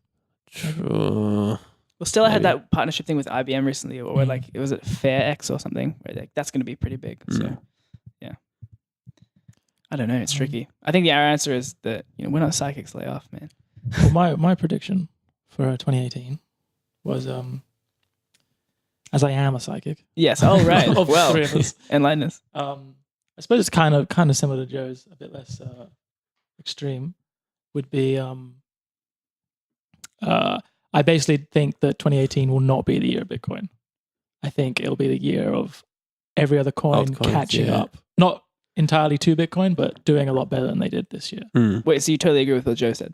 Well, Stellar had that partnership thing with IBM recently, or like it was FairX or something. Where that's going to be pretty big. So, yeah. I don't know. It's tricky. I think our answer is that we're not psychics. Lay off, man. Well, my prediction for 2018 was as I am a psychic. Yes. Oh, right. Well, three of us. Enlighten us. I suppose it's kind of similar to Joe's, a bit less extreme. Would be I basically think that 2018 will not be the year of Bitcoin. I think it'll be the year of every other coin catching up. Not entirely to Bitcoin, but doing a lot better than they did this year. Wait, so you totally agree with what Joe said?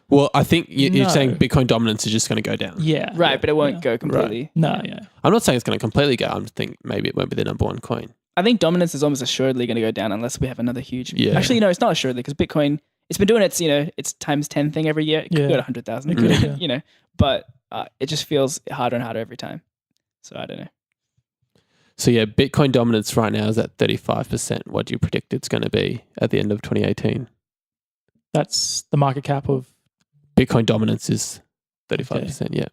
Well, I think you're saying Bitcoin dominance is just going to go down. Yeah. Right, but it won't go completely. Right. No, yeah. I'm not saying it's going to completely go. I'm just thinking maybe it won't be the number one coin. I think dominance is almost assuredly going to go down unless we have another huge... Yeah. Actually, no, it's not assuredly because Bitcoin, it's been doing its times 10 thing every year. It could go to 100,000. But it just feels harder and harder every time. So I don't know. So yeah, Bitcoin dominance right now is at 35%. What do you predict it's going to be at the end of 2018? That's the market cap of... Bitcoin dominance is 35%, yeah.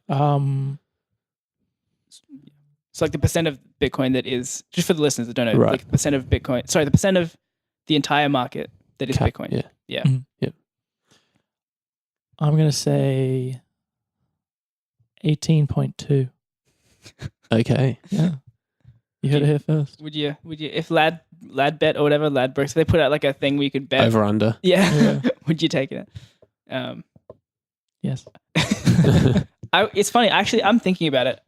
So like the percent of Bitcoin that is, just for the listeners that don't know, like the percent of Bitcoin, sorry, the percent of the entire market that is Bitcoin. Yeah. Yeah. Mm-hmm. Yeah. I'm going to say 18.2. Okay. Yeah. You heard it here first. Would you, if Lad bet or whatever, Ladbrokes, they put out like a thing where you could bet. Over under. Yeah. Would you take it? Yes. It's funny. Actually, I'm thinking about it.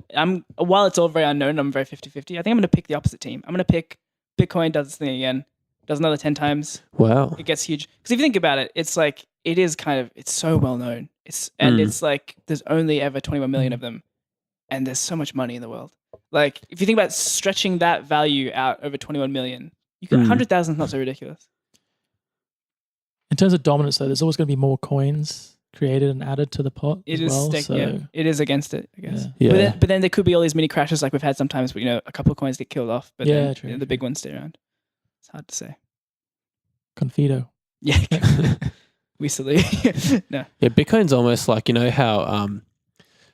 While it's all very unknown, I'm very 50-50. I think I'm going to pick the opposite team. I'm going to pick Bitcoin does its thing again, does another 10 times. Wow. It gets huge. Because if you think about it, it's like, it's so well known. It's like, there's only ever 21 million of them. and there's so much money in the world. Like if you think about stretching that value out over 21 million, you got 100,000 is not so ridiculous. In terms of dominance, though, there's always going to be more coins created and added to the pot. It is against it, I guess. Yeah. But then there could be all these mini crashes like we've had sometimes, but a couple of coins get killed off, but then true, the big ones stay around. It's hard to say. Confido. Yeah. We salute. No. Yeah, Bitcoin's almost like, how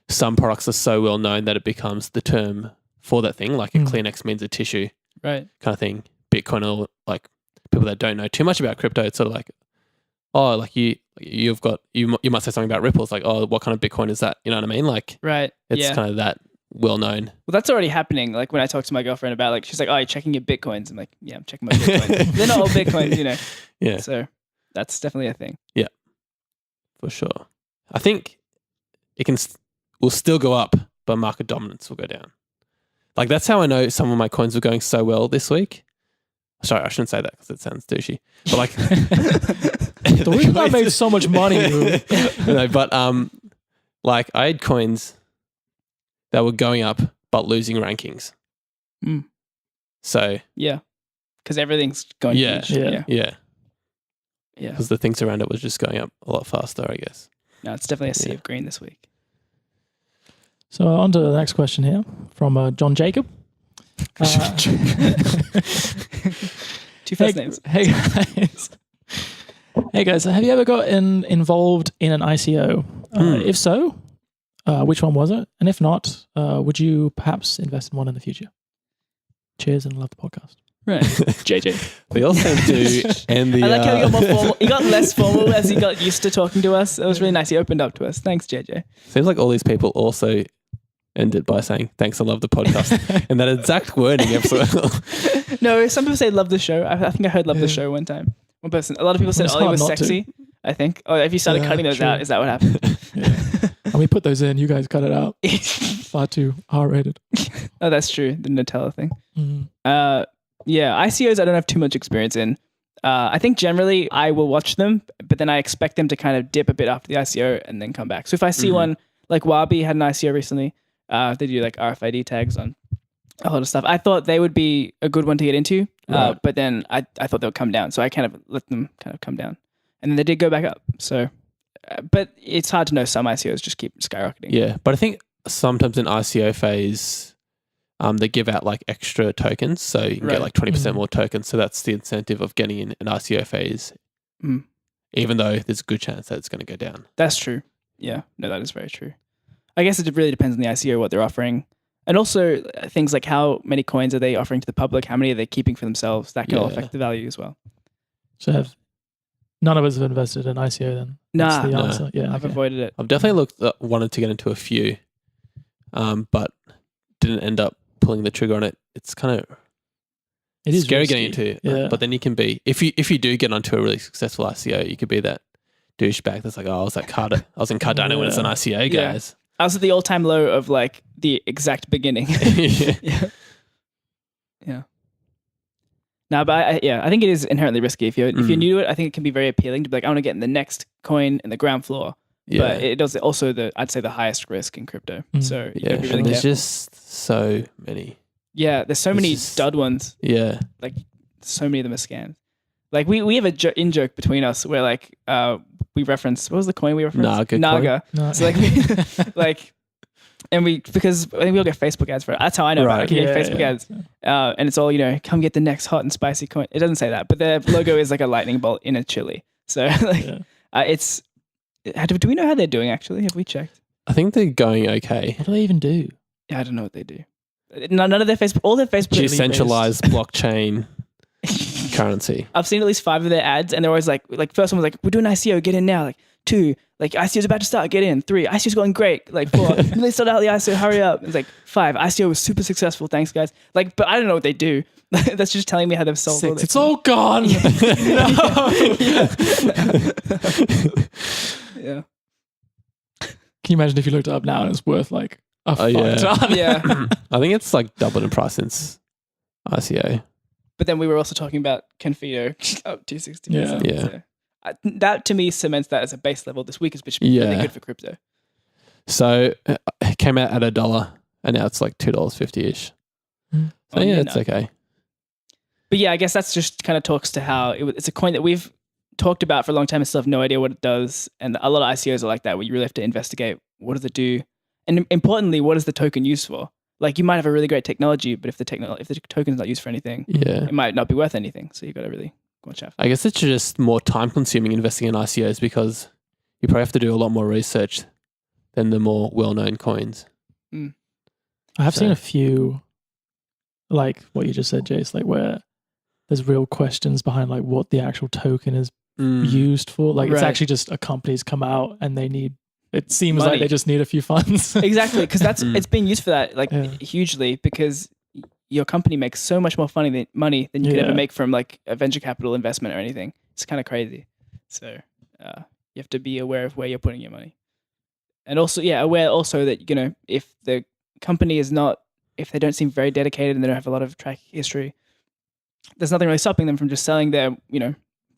some products are so well known that it becomes the term for that thing, like a Kleenex means a tissue, right? Kind of thing. Bitcoin, or like people that don't know too much about crypto, it's sort of like, oh, like you might say something about Ripple. It's like, oh, what kind of Bitcoin is that? You know what I mean? Like, right? It's kind of that well known. Well, that's already happening. Like when I talk to my girlfriend about, like, she's like, "Oh, you're checking your Bitcoins." I'm like, "Yeah, I'm checking my Bitcoins." They're not all Bitcoins, Yeah. So that's definitely a thing. Yeah, for sure. I think it will still go up, but market dominance will go down. Like that's how I know some of my coins were going so well this week. Sorry, I shouldn't say that because it sounds douchey. But like, the reason I made so much money. No, but like I had coins that were going up but losing rankings. So yeah, because everything's going. Yeah. Because the things around it was just going up a lot faster, I guess. No, it's definitely a sea of green this week. So on to the next question here from John Jacob. Two first names. Hey guys, have you ever gotten involved in an ICO? If so, which one was it? And if not, would you perhaps invest in one in the future? Cheers and love the podcast. Right, JJ. We all seem to end the. I like how he got more formal. He got less formal as he got used to talking to us. It was really nice. He opened up to us. Thanks, JJ. Seems like all these people also ended by saying, "Thanks, I love the podcast," and that exact wording. No, some people say love the show. I think I heard love the show one time. One person. A lot of people said Ollie was sexy. I think. Oh, if you started cutting those out, is that what happened? And we put those in. You guys cut it out. Far too R-rated. Oh, that's true. The Nutella thing. Yeah, ICOs I don't have too much experience in. I think generally I will watch them, but then I expect them to kind of dip a bit after the ICO and then come back. So if I see one, like Wabi had an ICO recently, they do like RFID tags on a lot of stuff. I thought they would be a good one to get into, but then I thought they would come down. So I kind of let them kind of come down. And then they did go back up. So, but it's hard to know. Some ICOs just keep skyrocketing. Yeah, but I think sometimes in ICO phase, they give out like extra tokens, so you can get like 20% more tokens. So that's the incentive of getting in an ICO phase, even though there's a good chance that it's going to go down. That's true. Yeah, no, that is very true. I guess it really depends on the ICO, what they're offering. And also things like how many coins are they offering to the public? How many are they keeping for themselves? That can all affect the value as well. So none of us have invested in ICO then? Nah. That's the answer. Yeah, I've avoided it. I've definitely wanted to get into a few, but didn't end up pulling the trigger on it. It's kind of scary risky. getting into, but then you can be, if you do get onto a really successful ICO, you could be that douchebag that's like, oh, I was in Cardano when it's an ICO, guys. I was at the all-time low of like the exact beginning. Yeah. No, but I think it is inherently risky. If you're new to it, I think it can be very appealing to be like, I want to get in the next coin in the ground floor. Yeah. But it does also I'd say the highest risk in crypto. So you gotta be really there's careful. just so many. Yeah, there's so many dud ones. Yeah. Like so many of them are scams. Like we have a in-joke between us where like we reference, what was the coin we referenced? Naga. So like and because I think we all get Facebook ads for it. That's how I know about it. You get Facebook ads. And it's all, come get the next hot and spicy coin. It doesn't say that, but their logo is like a lightning bolt in a chili. So it's do we know how they're doing actually? Have we checked? I think they're going okay. What do they even do? Yeah, I don't know what they do. None of their Facebook, all their Facebook decentralized blockchain currency. I've seen at least 5 of their ads, and they're always like first one was like, we're doing ICO, get in now. Like 2, like ICO's about to start, get in. 3, ICO's going great. Like 4, and they started out the ICO, hurry up. It's like 5, ICO was super successful, thanks guys. Like, but I don't know what they do. That's just telling me how they've sold. 6, it's all gone. Yeah. Can you imagine if you looked it up now and it's worth like a ton? Yeah. I think it's like doubled in price since ICO. But then we were also talking about Confido up 260%. Yeah. So, that to me cements that as a base level this week, which is really good for crypto. So it came out at $1 and now it's like $2.50-ish. So it's okay. But yeah, I guess that's just kind of talks to how it's a coin that we've talked about for a long time and still have no idea what it does. And a lot of ICOs are like that, where you really have to investigate what does it do, and importantly, what is the token used for? Like you might have a really great technology, but if the token is not used for anything, it might not be worth anything. So you got to really watch out. I guess it's just more time consuming investing in ICOs because you probably have to do a lot more research than the more well-known coins. I have seen a few, like what you just said, Jace, like where there's real questions behind like what the actual token is used for. Like it's actually just a company's come out and they need, it seems money. like they just need a few funds. Exactly, because that's it's being used for that like hugely, because your company makes so much more money than you could ever make from like a venture capital investment or anything. It's kind of crazy. So you have to be aware of where you're putting your money. And also, aware also that, if the company is not, if they don't seem very dedicated and they don't have a lot of track history, there's nothing really stopping them from just selling their,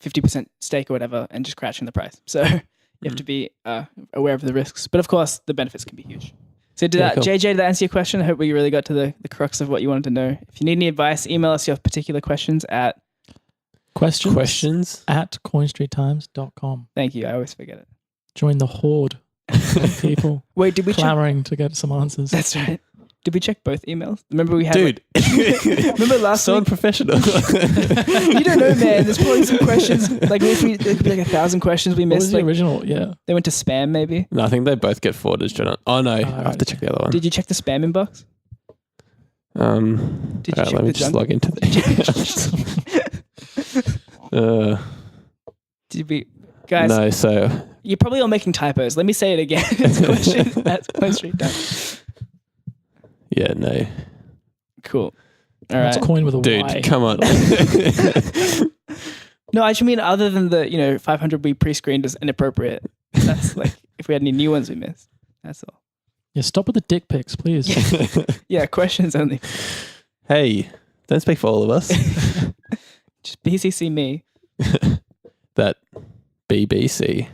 50% stake or whatever and just crashing the price. So you have to be aware of the risks. But of course, the benefits can be huge. So JJ, did that answer your question? I hope we really got to the crux of what you wanted to know. If you need any advice, email us your particular questions at questions at coinstreettimes.com. Thank you. I always forget it. Join the horde of people did we clamoring to get some answers. That's right. Did we check both emails? Remember we had... Dude. Remember last so week? unprofessional. You don't know, man. There's probably some questions. Like there could be like 1,000 questions we missed. What was the original? Yeah. They went to spam maybe? No, I think they both get forwarded straight on. Oh no, I have to check the other one. Did you check the spam inbox? Did you check let me just log into the... Did we... Guys... No, so... You're probably all making typos. Let me say it again. It's question at coinstreet.times. Yeah, no. Cool. All right. It's coin with a Dude, Y. come on. No, I just mean other than the 500 we pre-screened as inappropriate. That's like if we had any new ones we missed. That's all. Yeah, stop with the dick pics, please. Yeah, questions only. Hey, don't speak for all of us. Just BCC me. That BBC.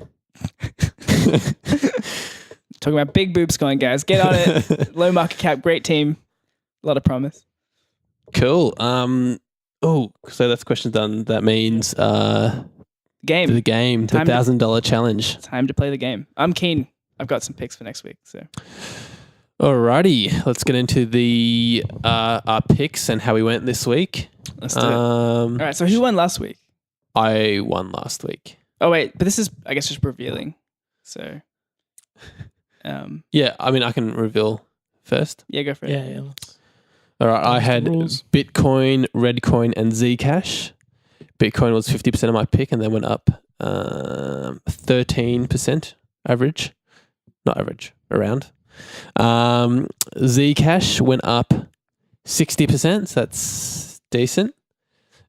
Talking about big boobs coin, guys. Get on it. Low market cap, great team. A lot of promise. Cool. So that's question done. That means the game, the $1,000 challenge. Time to play the game. I'm keen. I've got some picks for next week. So, alrighty, let's get into the our picks and how we went this week. Let's do it. All right. So who won last week? I won last week. Oh wait, but this is I guess just revealing. So. Yeah, I mean, I can reveal first. Yeah, go for it. Yeah. All right, I had Bitcoin, Redcoin, and Zcash. Bitcoin was 50% of my pick, and then went up 13% average. Not average, around. Zcash went up 60%, so that's decent.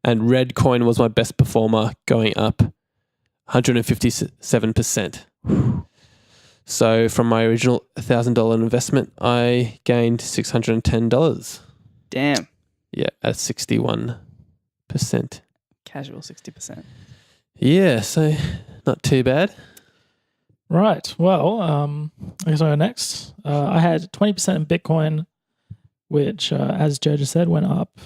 And Redcoin was my best performer, going up 157%. So from my original $1,000 investment, I gained $610. Damn. Yeah, at 61%. Casual 60%. Yeah, so not too bad. Right. Well, I guess I'll go next. I had 20% in Bitcoin, which, as Joe just said, went up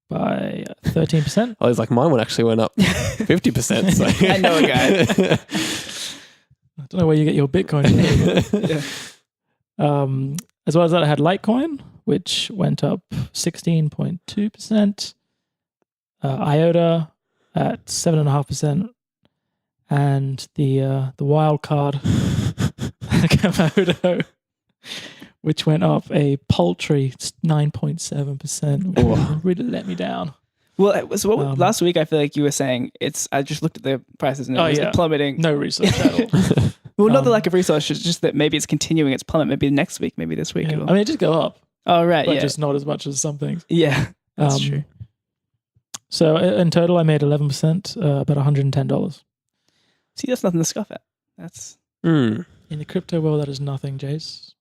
by 13%. I was like, mine actually went up 50%. So. I know a guy. I don't know where you get your Bitcoin. As well as that, I had Litecoin, which went up 16.2%. IOTA at 7.5%. And the wild card, Confido, which went up a paltry 9.7%, which really let me down. Well, so last week I feel like you were saying I just looked at the prices and it was plummeting. No research at all. Well, not the lack of research, it's just that maybe it's continuing its plummet. Maybe next week, maybe this week. Yeah. I mean, it just go up. Oh, right. But just not as much as some things. Yeah, that's true. So in total, I made 11%, about $110. See, that's nothing to scoff at. That's in the crypto world, that is nothing, Jace.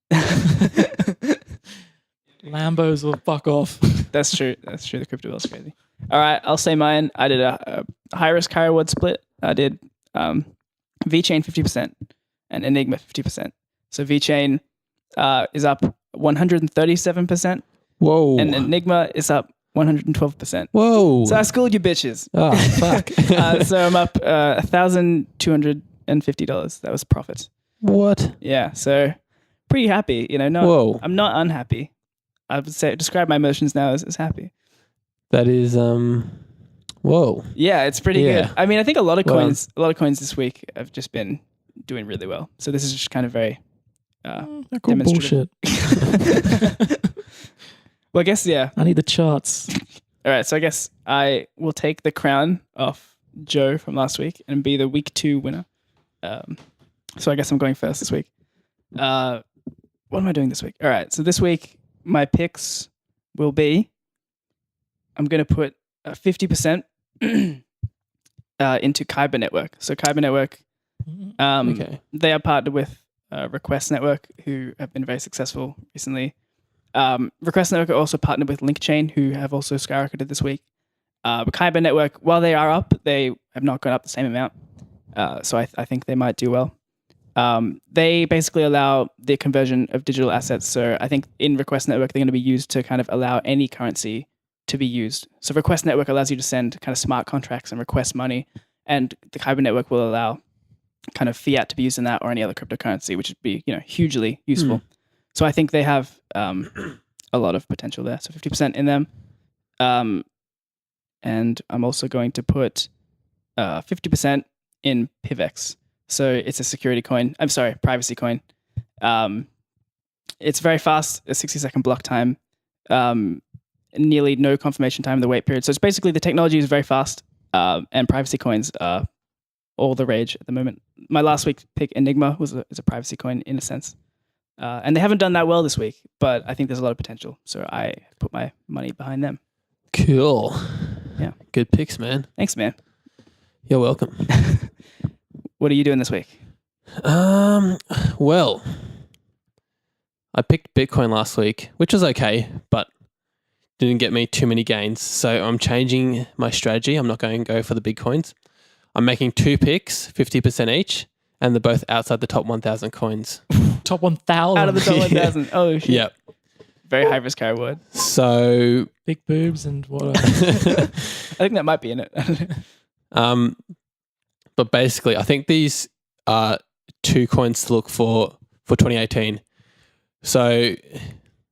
Lambos will fuck off. That's true. That's true. The crypto world's crazy. All right, I'll say mine. I did a high risk, high reward split. I did VeChain 50% and Enigma 50%. So VeChain is up 137%. Whoa. And Enigma is up 112%. Whoa. So I schooled you bitches. Oh, fuck. So I'm up $1,250. That was profit. What? Yeah. So pretty happy. Whoa. I'm not unhappy. I would say describe my emotions now as happy. That is whoa. Yeah, it's pretty good. I mean, I think a lot of coins this week have just been doing really well. So this is just kind of very bullshit. Well, I guess, yeah. I need the charts. All right, so I guess I will take the crown off Joe from last week and be the week 2 winner. So I guess I'm going first this week. What am I doing this week? All right, so this week my picks will be, I'm going to put 50% into Kyber Network. So Kyber Network, they are partnered with Request Network, who have been very successful recently. Request Network are also partnered with LinkChain, who have also skyrocketed this week. But Kyber Network, while they are up, they have not gone up the same amount. So I think they might do well. They basically allow the conversion of digital assets. So I think in Request Network, they're going to be used to kind of allow any currency to be used. So Request Network allows you to send kind of smart contracts and request money. And the Kyber Network will allow kind of fiat to be used in that or any other cryptocurrency, which would be, hugely useful. So I think they have a lot of potential there. So 50% in them. And I'm also going to put 50% in PIVX. So it's a security coin. I'm sorry, privacy coin. It's very fast, a 60-second block time, nearly no confirmation time in the wait period. So it's basically the technology is very fast, and privacy coins are all the rage at the moment. My last week's pick, Enigma, is a privacy coin in a sense. And they haven't done that well this week, but I think there's a lot of potential. So I put my money behind them. Cool. Yeah. Good picks, man. Thanks, man. You're welcome. What are you doing this week? Well, I picked Bitcoin last week, which was okay, but didn't get me too many gains. So I'm changing my strategy. I'm not going to go for the big coins. I'm making 2 picks, 50% each, and they're both outside the top 1,000 coins. Top 1,000? Out of the top 1,000. Oh, shit. Yep. Very high risk, high reward. So big boobs and what? I think that might be in it. But basically, I think these are 2 coins to look for 2018. So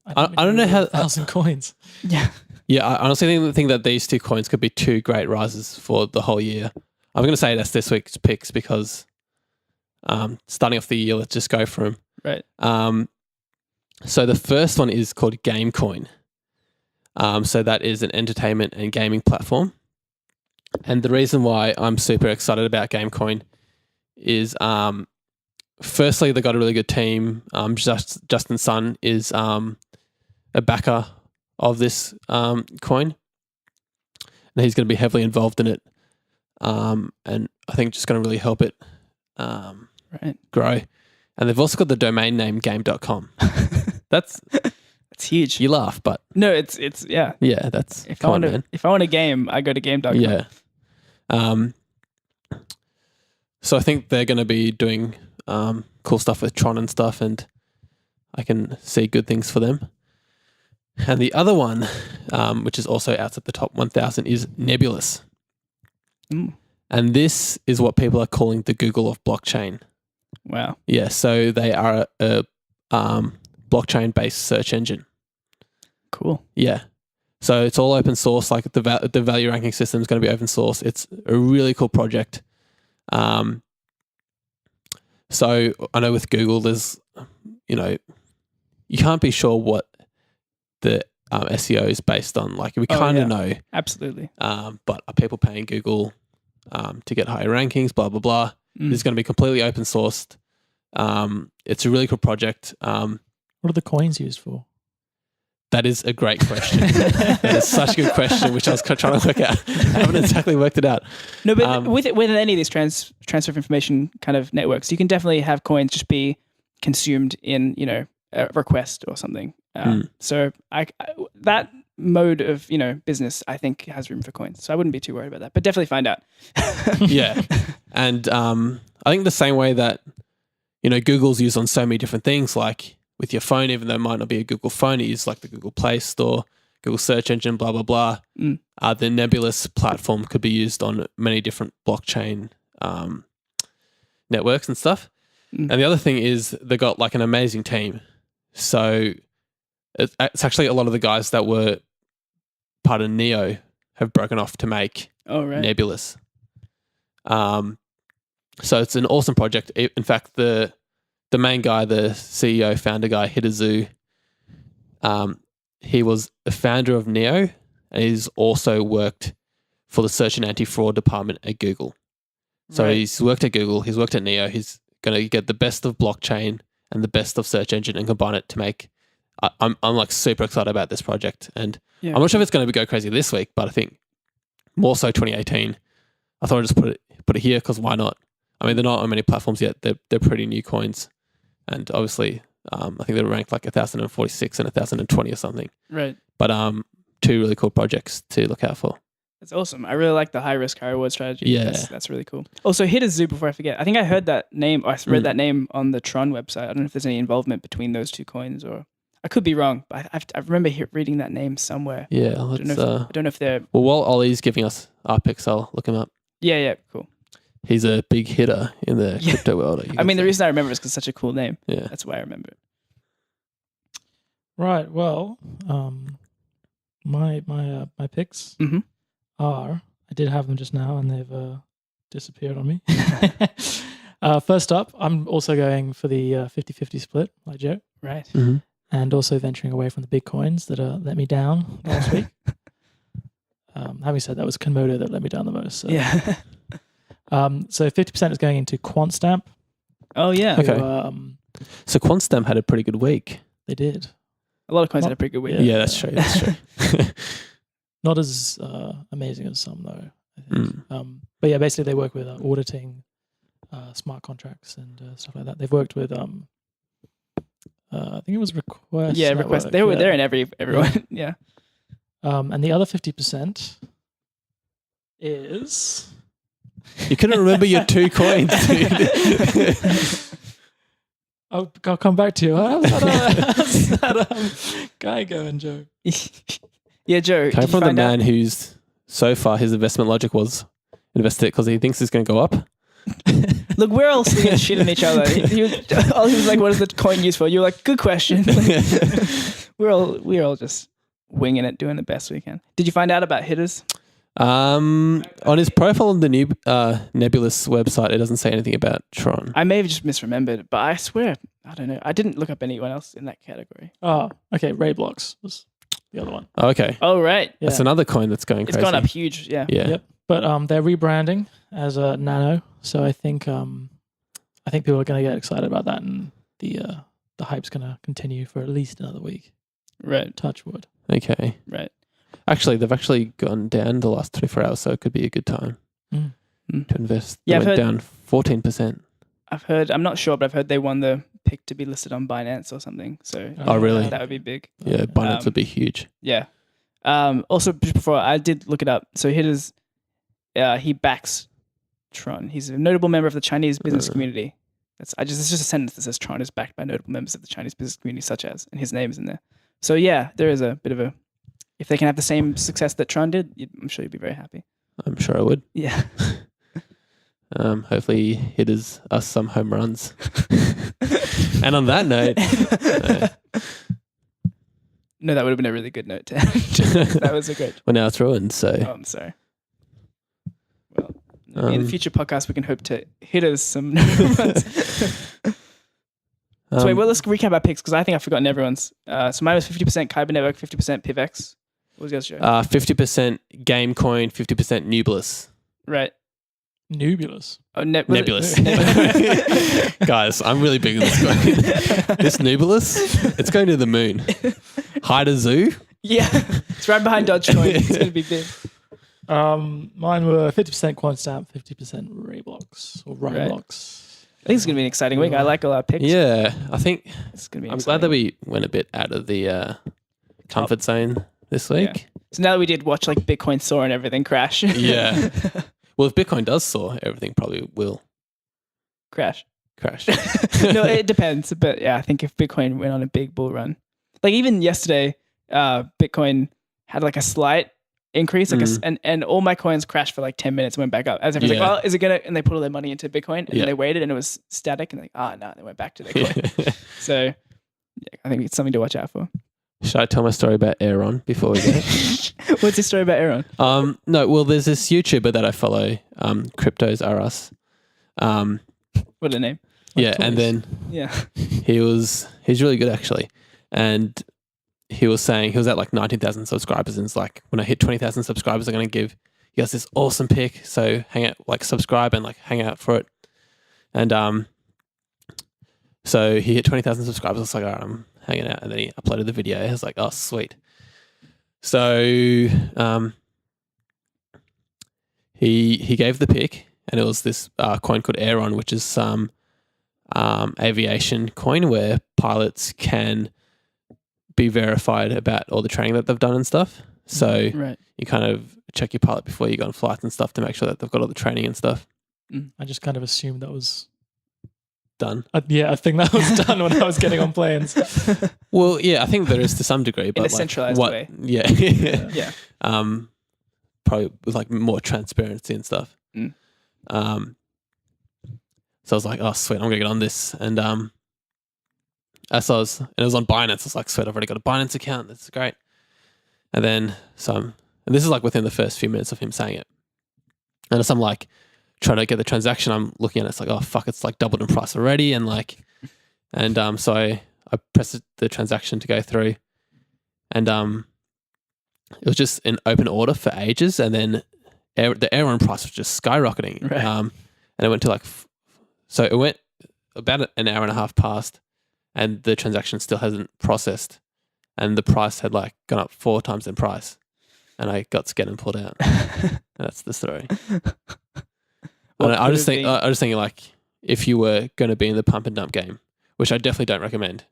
I don't know how 1,000 coins. Yeah. Yeah, I honestly think that these 2 coins could be 2 great rises for the whole year. I'm going to say that's this week's picks because starting off the year, let's just go for them. Right. So the first one is called Gamecoin. So that is an entertainment and gaming platform. And the reason why I'm super excited about Gamecoin is, firstly, they got a really good team. Justin Sun is a backer of this coin, and he's going to be heavily involved in it. And I think just going to really help it grow. And they've also got the domain name game.com. That's huge. You laugh, but no, it's yeah. Yeah, that's if I want a game, I go to game.com. Yeah. So I think they're going to be doing cool stuff with Tron and stuff, and I can see good things for them. And the other one, which is also outside the top 1,000, is Nebulous. And this is what people are calling the Google of blockchain. Wow. Yeah, so they are a blockchain-based search engine. Cool. Yeah. So it's all open source. Like the value ranking system is going to be open source. It's a really cool project. So I know with Google, there's, you can't be sure what the SEO is based on. Like we kind of know. Absolutely. But are people paying Google to get higher rankings? Blah, blah, blah. This is going to be completely open sourced. It's a really cool project. What are the coins used for? That is a great question. That is such a good question, which I was trying to work out. I haven't exactly worked it out. No, but with any of these transfer of information kind of networks, you can definitely have coins just be consumed in, a request or something. So that mode of, business, I think has room for coins. So I wouldn't be too worried about that, but definitely find out. Yeah. And I think the same way that, Google's used on so many different things, like with your phone, even though it might not be a Google phone. It uses like the Google Play Store, Google search engine, blah, blah, blah. The Nebulous platform could be used on many different blockchain networks and stuff. And the other thing is they got like an amazing team. So it's actually a lot of the guys that were part of Neo have broken off to make Nebulous. So it's an awesome project. In fact, the main guy, the CEO, founder guy, Hidezou, he was a founder of Neo, and he's also worked for the search and anti-fraud department at Google. So he's worked at Google, he's worked at Neo, he's going to get the best of blockchain and the best of search engine and combine it to make... I'm like super excited about this project, and I'm not sure if it's going to go crazy this week, but I think more so 2018. I thought I'd just put it here because why not? I mean, they're not on many platforms yet. They're pretty new coins, and obviously, I think they're ranked like 1,046 and 1,020 or something. Right. But two really cool projects to look out for. That's awesome. I really like the high risk, high reward strategy. Yeah, that's really cool. Also, Hidezou, before I forget, I think I heard that name, or I read that name on the Tron website. I don't know if there's any involvement between those two coins, or I could be wrong, but I remember reading that name somewhere. Yeah, I don't know if they're... Well, while Ollie's giving us our picks, I'll look him up. Yeah, cool. He's a big hitter in the crypto world. I mean, the reason I remember it is because it's such a cool name. Yeah. That's why I remember it. Right. Well, my picks are, I did have them just now and they've disappeared on me. First up, I'm also going for the 50-50 split, like Joe. Right. Mm-hmm. And also venturing away from the big coins that let me down last week. Having said that, was Komodo that let me down the most. So. Yeah. So 50% is going into QuantStamp. Oh, yeah. Okay. So QuantStamp had a pretty good week. They did. A lot of coins had a pretty good week. Yeah, that's true. That's true. Not as amazing as some, though, I think. But yeah, basically they work with auditing smart contracts and stuff like that. They've worked with, I think it was Request. Yeah, Request. Network, They're in everyone. Yeah. And the other 50% is... You couldn't remember your two coins, dude. I'll come back to you. How's that guy going, Joe? Yeah, Joe. Came from the man who's so far his investment logic was invest it because he thinks it's going to go up. Look, we're all singing shit on each other. He was like, "What is the coin used for?" You're like, "Good question." We're all just winging it, doing the best we can. Did you find out about hitters? On his profile on the new Nebulous website, it doesn't say anything about Tron. I may have just misremembered, but I swear, I don't know. I didn't look up anyone else in that category. Oh, okay. Rayblox was the other one. Oh, okay. Oh, right. Yeah. That's another coin that's going crazy. It's gone up huge. Yeah. Yep. But they're rebranding as a Nano, so I think people are going to get excited about that, and the hype's going to continue for at least another week. Right. Touch wood. Okay. Right. Actually, they've actually gone down the last 24 hours, so it could be a good time to invest. They went down 14%. I've heard, I'm not sure, but I've heard they won the pick to be listed on Binance or something. So really? That would be big. Yeah, Binance would be huge. Yeah. Also, just before, I did look it up. So Hitters, he backs Tron. He's a notable member of the Chinese business community. It's just a sentence that says Tron is backed by notable members of the Chinese business community, such as, and his name is in there. So yeah, there is a bit of a, if they can have the same success that Tron did, I'm sure you'd be very happy. I'm sure I would. Yeah. Hopefully he hit us some home runs. And on that note... No, that would have been a really good note to end. That was a great... Well, now it's ruined, so... Oh, I'm sorry. Well, in the future podcast, we can hope to hit us some runs. So wait, well, let's recap our picks, because I think I've forgotten everyone's. So mine was 50% Kyber Network, 50% PivX. What was yours, Joe? 50% Gamecoin, 50% Nebulous. Right. Nebulous. Oh, Nebulous. Guys, I'm really big on this coin. This Nebulous, it's going to the moon. Hidezou. Yeah. It's right behind Dogecoin. It's going to be big. Mine were 50% QuantStamp, 50% Rayblox or Rayblox. I think it's going to be an exciting week. I like all our picks. Yeah, I think it's going to be I'm glad that we went a bit out of the comfort zone this week. Yeah. So now that we did watch like Bitcoin soar and everything crash. Yeah. Well, if Bitcoin does soar, everything probably will crash. crash. No, it depends. But yeah, I think if Bitcoin went on a big bull run, like even yesterday, Bitcoin had like a slight increase, like and all my coins crashed for like 10 minutes and went back up. As everyone's like, well, is it gonna? And they put all their money into Bitcoin, and then they waited, and it was static, and like, no, they went back to their coin. So yeah, I think it's something to watch out for. Should I tell my story about Aaron before we go? What's the story about Aaron? No, well, there's this YouTuber that I follow, Cryptos Are Us. What a name. Yeah, and then he's really good actually. And he was saying he was at like 19,000 subscribers, and it's like, when I hit 20,000 subscribers, I'm going to give you guys this awesome pick. So hang out, like subscribe and like hang out for it. And so he hit 20,000 subscribers. I was like, all right, I'm hanging out. And then he uploaded the video. I was like, oh, sweet. So he gave the pick, and it was this coin called Aaron, which is some aviation coin where pilots can be verified about all the training that they've done and stuff. So you kind of check your pilot before you go on flights and stuff to make sure that they've got all the training and stuff. I just kind of assumed that was done. I think that was done when I was getting on planes. Well, yeah, I think there is to some degree, but in a centralized way. Yeah. Yeah. Probably with like more transparency and stuff. So I was like, oh sweet, I'm gonna get on this. And it was on Binance. I was like, sweet, I've already got a Binance account. That's great. And then and this is like within the first few minutes of him saying it. And as I'm like trying to get the transaction, I'm looking at it, it's like, oh fuck, it's like doubled in price already. And so I pressed the transaction to go through, and it was just an open order for ages, and then the Aaron price was just skyrocketing. Right. And it went to so it went about an hour and a half past, and the transaction still hasn't processed, and the price had like gone up 4 times in price, and I got scared and pulled out. That's the story. I just think like, if you were going to be in the pump and dump game, which I definitely don't recommend,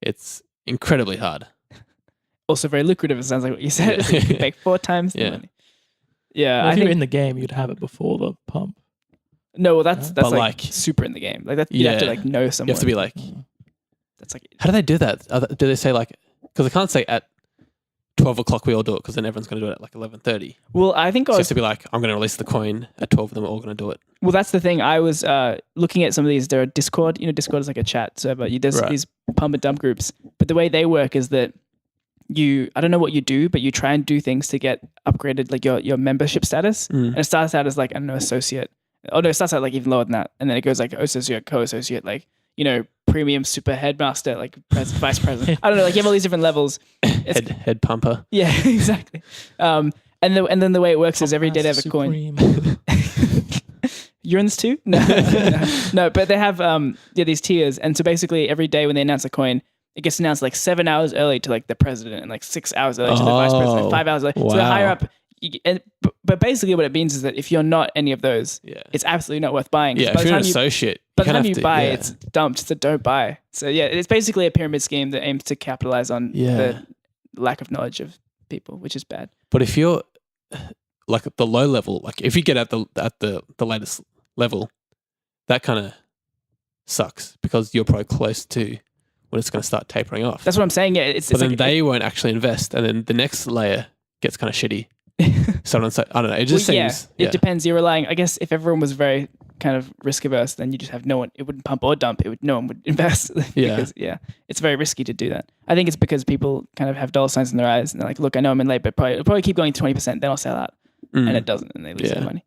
it's incredibly hard. Also very lucrative. It sounds like what you said. You can make 4 times the money. Yeah, well, if you're in the game, you'd have it before the pump. No, well, that's like super in the game. Like that, you have to like know someone. You have to be like, that's like. How do they do that? Do they say like? Because I can't say at 12 o'clock we all do it, because then everyone's going to do it at like 11:30. Well, I think so it's to be like, I'm going to release the coin at 12, and then we're all going to do it. Well, that's the thing. I was looking at some of these. There are Discord. Discord is like a chat server. There's these pump and dump groups, but the way they work is that I don't know what you do, but you try and do things to get upgraded, like your membership status. And it starts out as like, I don't know, associate. Oh no, it starts out like even lower than that, and then it goes like associate, co-associate, like premium, super headmaster, like vice president. I don't know, like you have all these different levels. Head pumper. Yeah, exactly. And then the way it works is every day they have a coin. You're in this too? No, but they have these tiers, and so basically every day when they announce a coin, it gets announced like 7 hours early to like the president, and like 6 hours early to the vice president, 5 hours early. Wow. So they're higher up. But basically what it means is that if you're not any of those, it's absolutely not worth buying. Yeah, if you're an associate, by the time you buy, it's dumped, so don't buy. So yeah, it's basically a pyramid scheme that aims to capitalize on the lack of knowledge of people, which is bad. But if you're like at the low level, like if you get at the latest level, that kind of sucks, because you're probably close to when it's going to start tapering off. That's what I'm saying. Yeah, but then they won't actually invest, and then the next layer gets kind of shitty. So I don't know. It just seems. It depends. You're relying. I guess if everyone was very kind of risk averse, then you just have no one. It wouldn't pump or dump. No one would invest. Because, it's very risky to do that. I think it's because people kind of have dollar signs in their eyes, and they're like, "Look, I know I'm in late, but it'll probably keep going 20%. Then I'll sell out," and it doesn't, and they lose their money.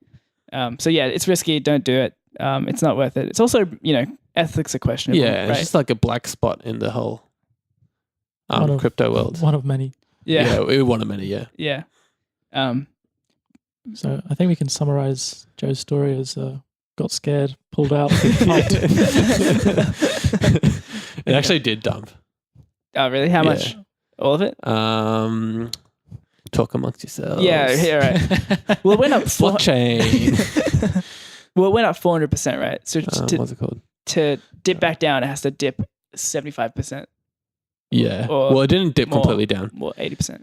So yeah, it's risky. Don't do it. It's not worth it. It's also ethics are questionable. Yeah, it's just like a black spot in the whole crypto world. One of many. Yeah, one of many. Yeah. Yeah. So I think we can summarize Joe's story as got scared, pulled out. It actually did dump. Oh, really? How much? All of it? Talk amongst yourselves. Yeah, right. Well, it went up blockchain. Well, it went up 400%, right? So what's it called? To dip back down, it has to dip 75%. Yeah. Well, it didn't dip completely down. Well, 80%.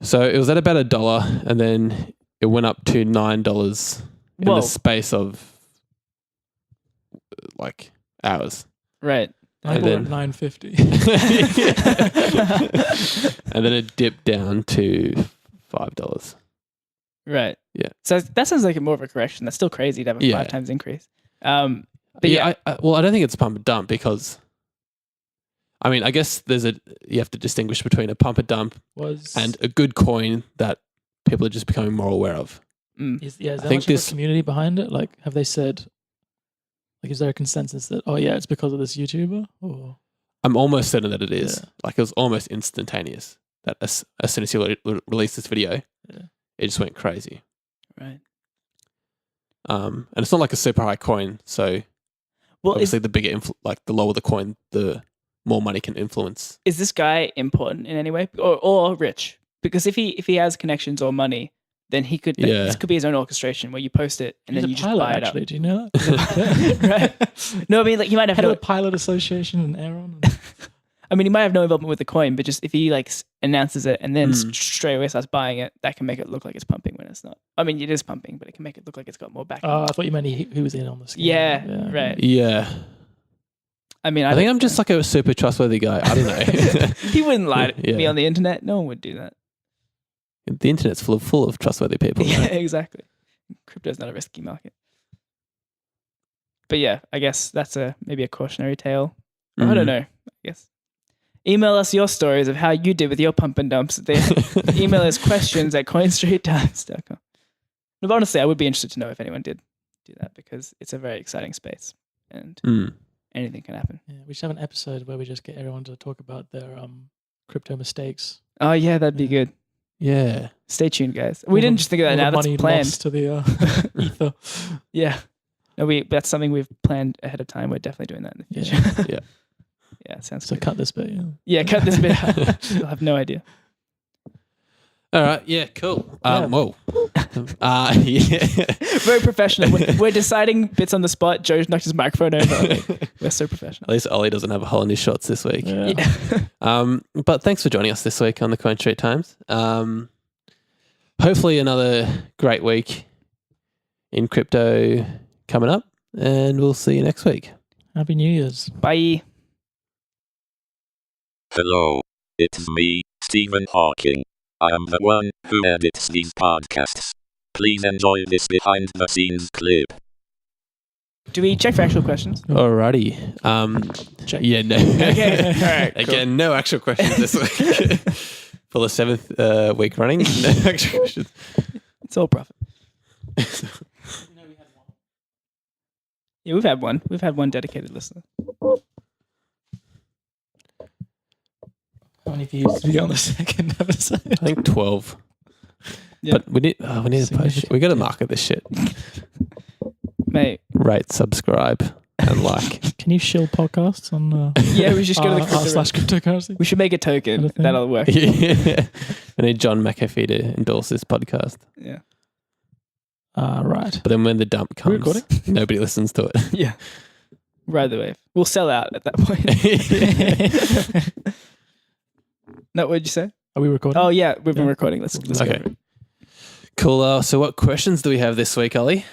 So it was at about $1, and then it went up to $9 in the space of like hours. Right. I And bought then- at 950. And then it dipped down to $5. Right. Yeah. So that sounds like more of a correction. That's still crazy to have a Yeah. 5 times increase. But yeah. I don't think it's pump and dump because, I mean, I guess you have to distinguish between a pump and dump and a good coin that people are just becoming more aware of. Is there I think much of a community behind it? Like, have they said, like, is there a consensus that, oh yeah, it's because of this YouTuber? Or I'm almost certain that it is. Yeah. Like, it was almost instantaneous that as soon as you released this video, it just went crazy. Right. And it's not like a super high coin, so obviously the bigger, the lower the coin, the more money can influence. Is this guy important in any way, or rich? Because if he has connections or money, then he could. This could be his own orchestration where you post it and he's then a you pilot, just buy it actually. up. Do you know that? Right. No, I mean, like, he might have Head of the Pilot Association in Aaron. I mean, he might have no involvement with the coin, but just if he like announces it and then straight away starts buying it, that can make it look like it's pumping when it's not. I mean, it is pumping, but it can make it look like it's got more backing. I thought you meant he was in on the scheme. Yeah, right. Yeah. I mean, I think I'm just like a super trustworthy guy. I don't know. He wouldn't lie to me on the internet. No one would do that. The internet's full of trustworthy people. Yeah, right? exactly. Crypto's not a risky market. But yeah, I guess that's maybe a cautionary tale. I don't know. I guess. Email us your stories of how you did with your pump and dumps. Email us questions@coinstreettimes.com. But honestly, I would be interested to know if anyone did do that because it's a very exciting space and anything can happen. Yeah, we should have an episode where we just get everyone to talk about their crypto mistakes. Oh yeah, that'd be good. Yeah. Stay tuned, guys. We didn't just think of that now. That's planned. To the ether. Yeah. No, that's something we've planned ahead of time. We're definitely doing that in the future. Yeah. Yeah, sounds so good. cut this bit. Yeah, cut this bit out. You'll have no idea. All right. Yeah. Cool. Whoa. Yeah. Very professional. We're deciding bits on the spot. Joe's knocked his microphone over. We're so professional. At least Ollie doesn't have a hole in his shots this week. Yeah. But thanks for joining us this week on the Coin Street Times. Hopefully another great week in crypto coming up, and we'll see you next week. Happy New Year's. Bye. Hello. It's me, Stephen Hawking. I am the one who edits these podcasts. Please enjoy this behind-the-scenes clip. Do we check for actual questions? Alrighty. Check. Yeah, no. Okay. All right. Again, no actual questions this week. For the 7th week running, no actual questions. It's all profit. Yeah, we've had one. We've had one dedicated listener. How many views did we get on the second episode? I think 12. Yeah. But we need to push. We got to market this shit. Mate. Rate, subscribe, and like. Can you shill podcasts on? Yeah, we just go to the /cryptocurrency. We should make a token. That'll work. Yeah. I need John McAfee to endorse this podcast. Yeah. Right. But then when the dump comes, recording? nobody listens to it. Yeah. Ride the wave. We'll sell out at that point. No, what did you say? Are we recording? Oh yeah, we've been recording. Let's Okay. go. Cool. So what questions do we have this week, Ollie?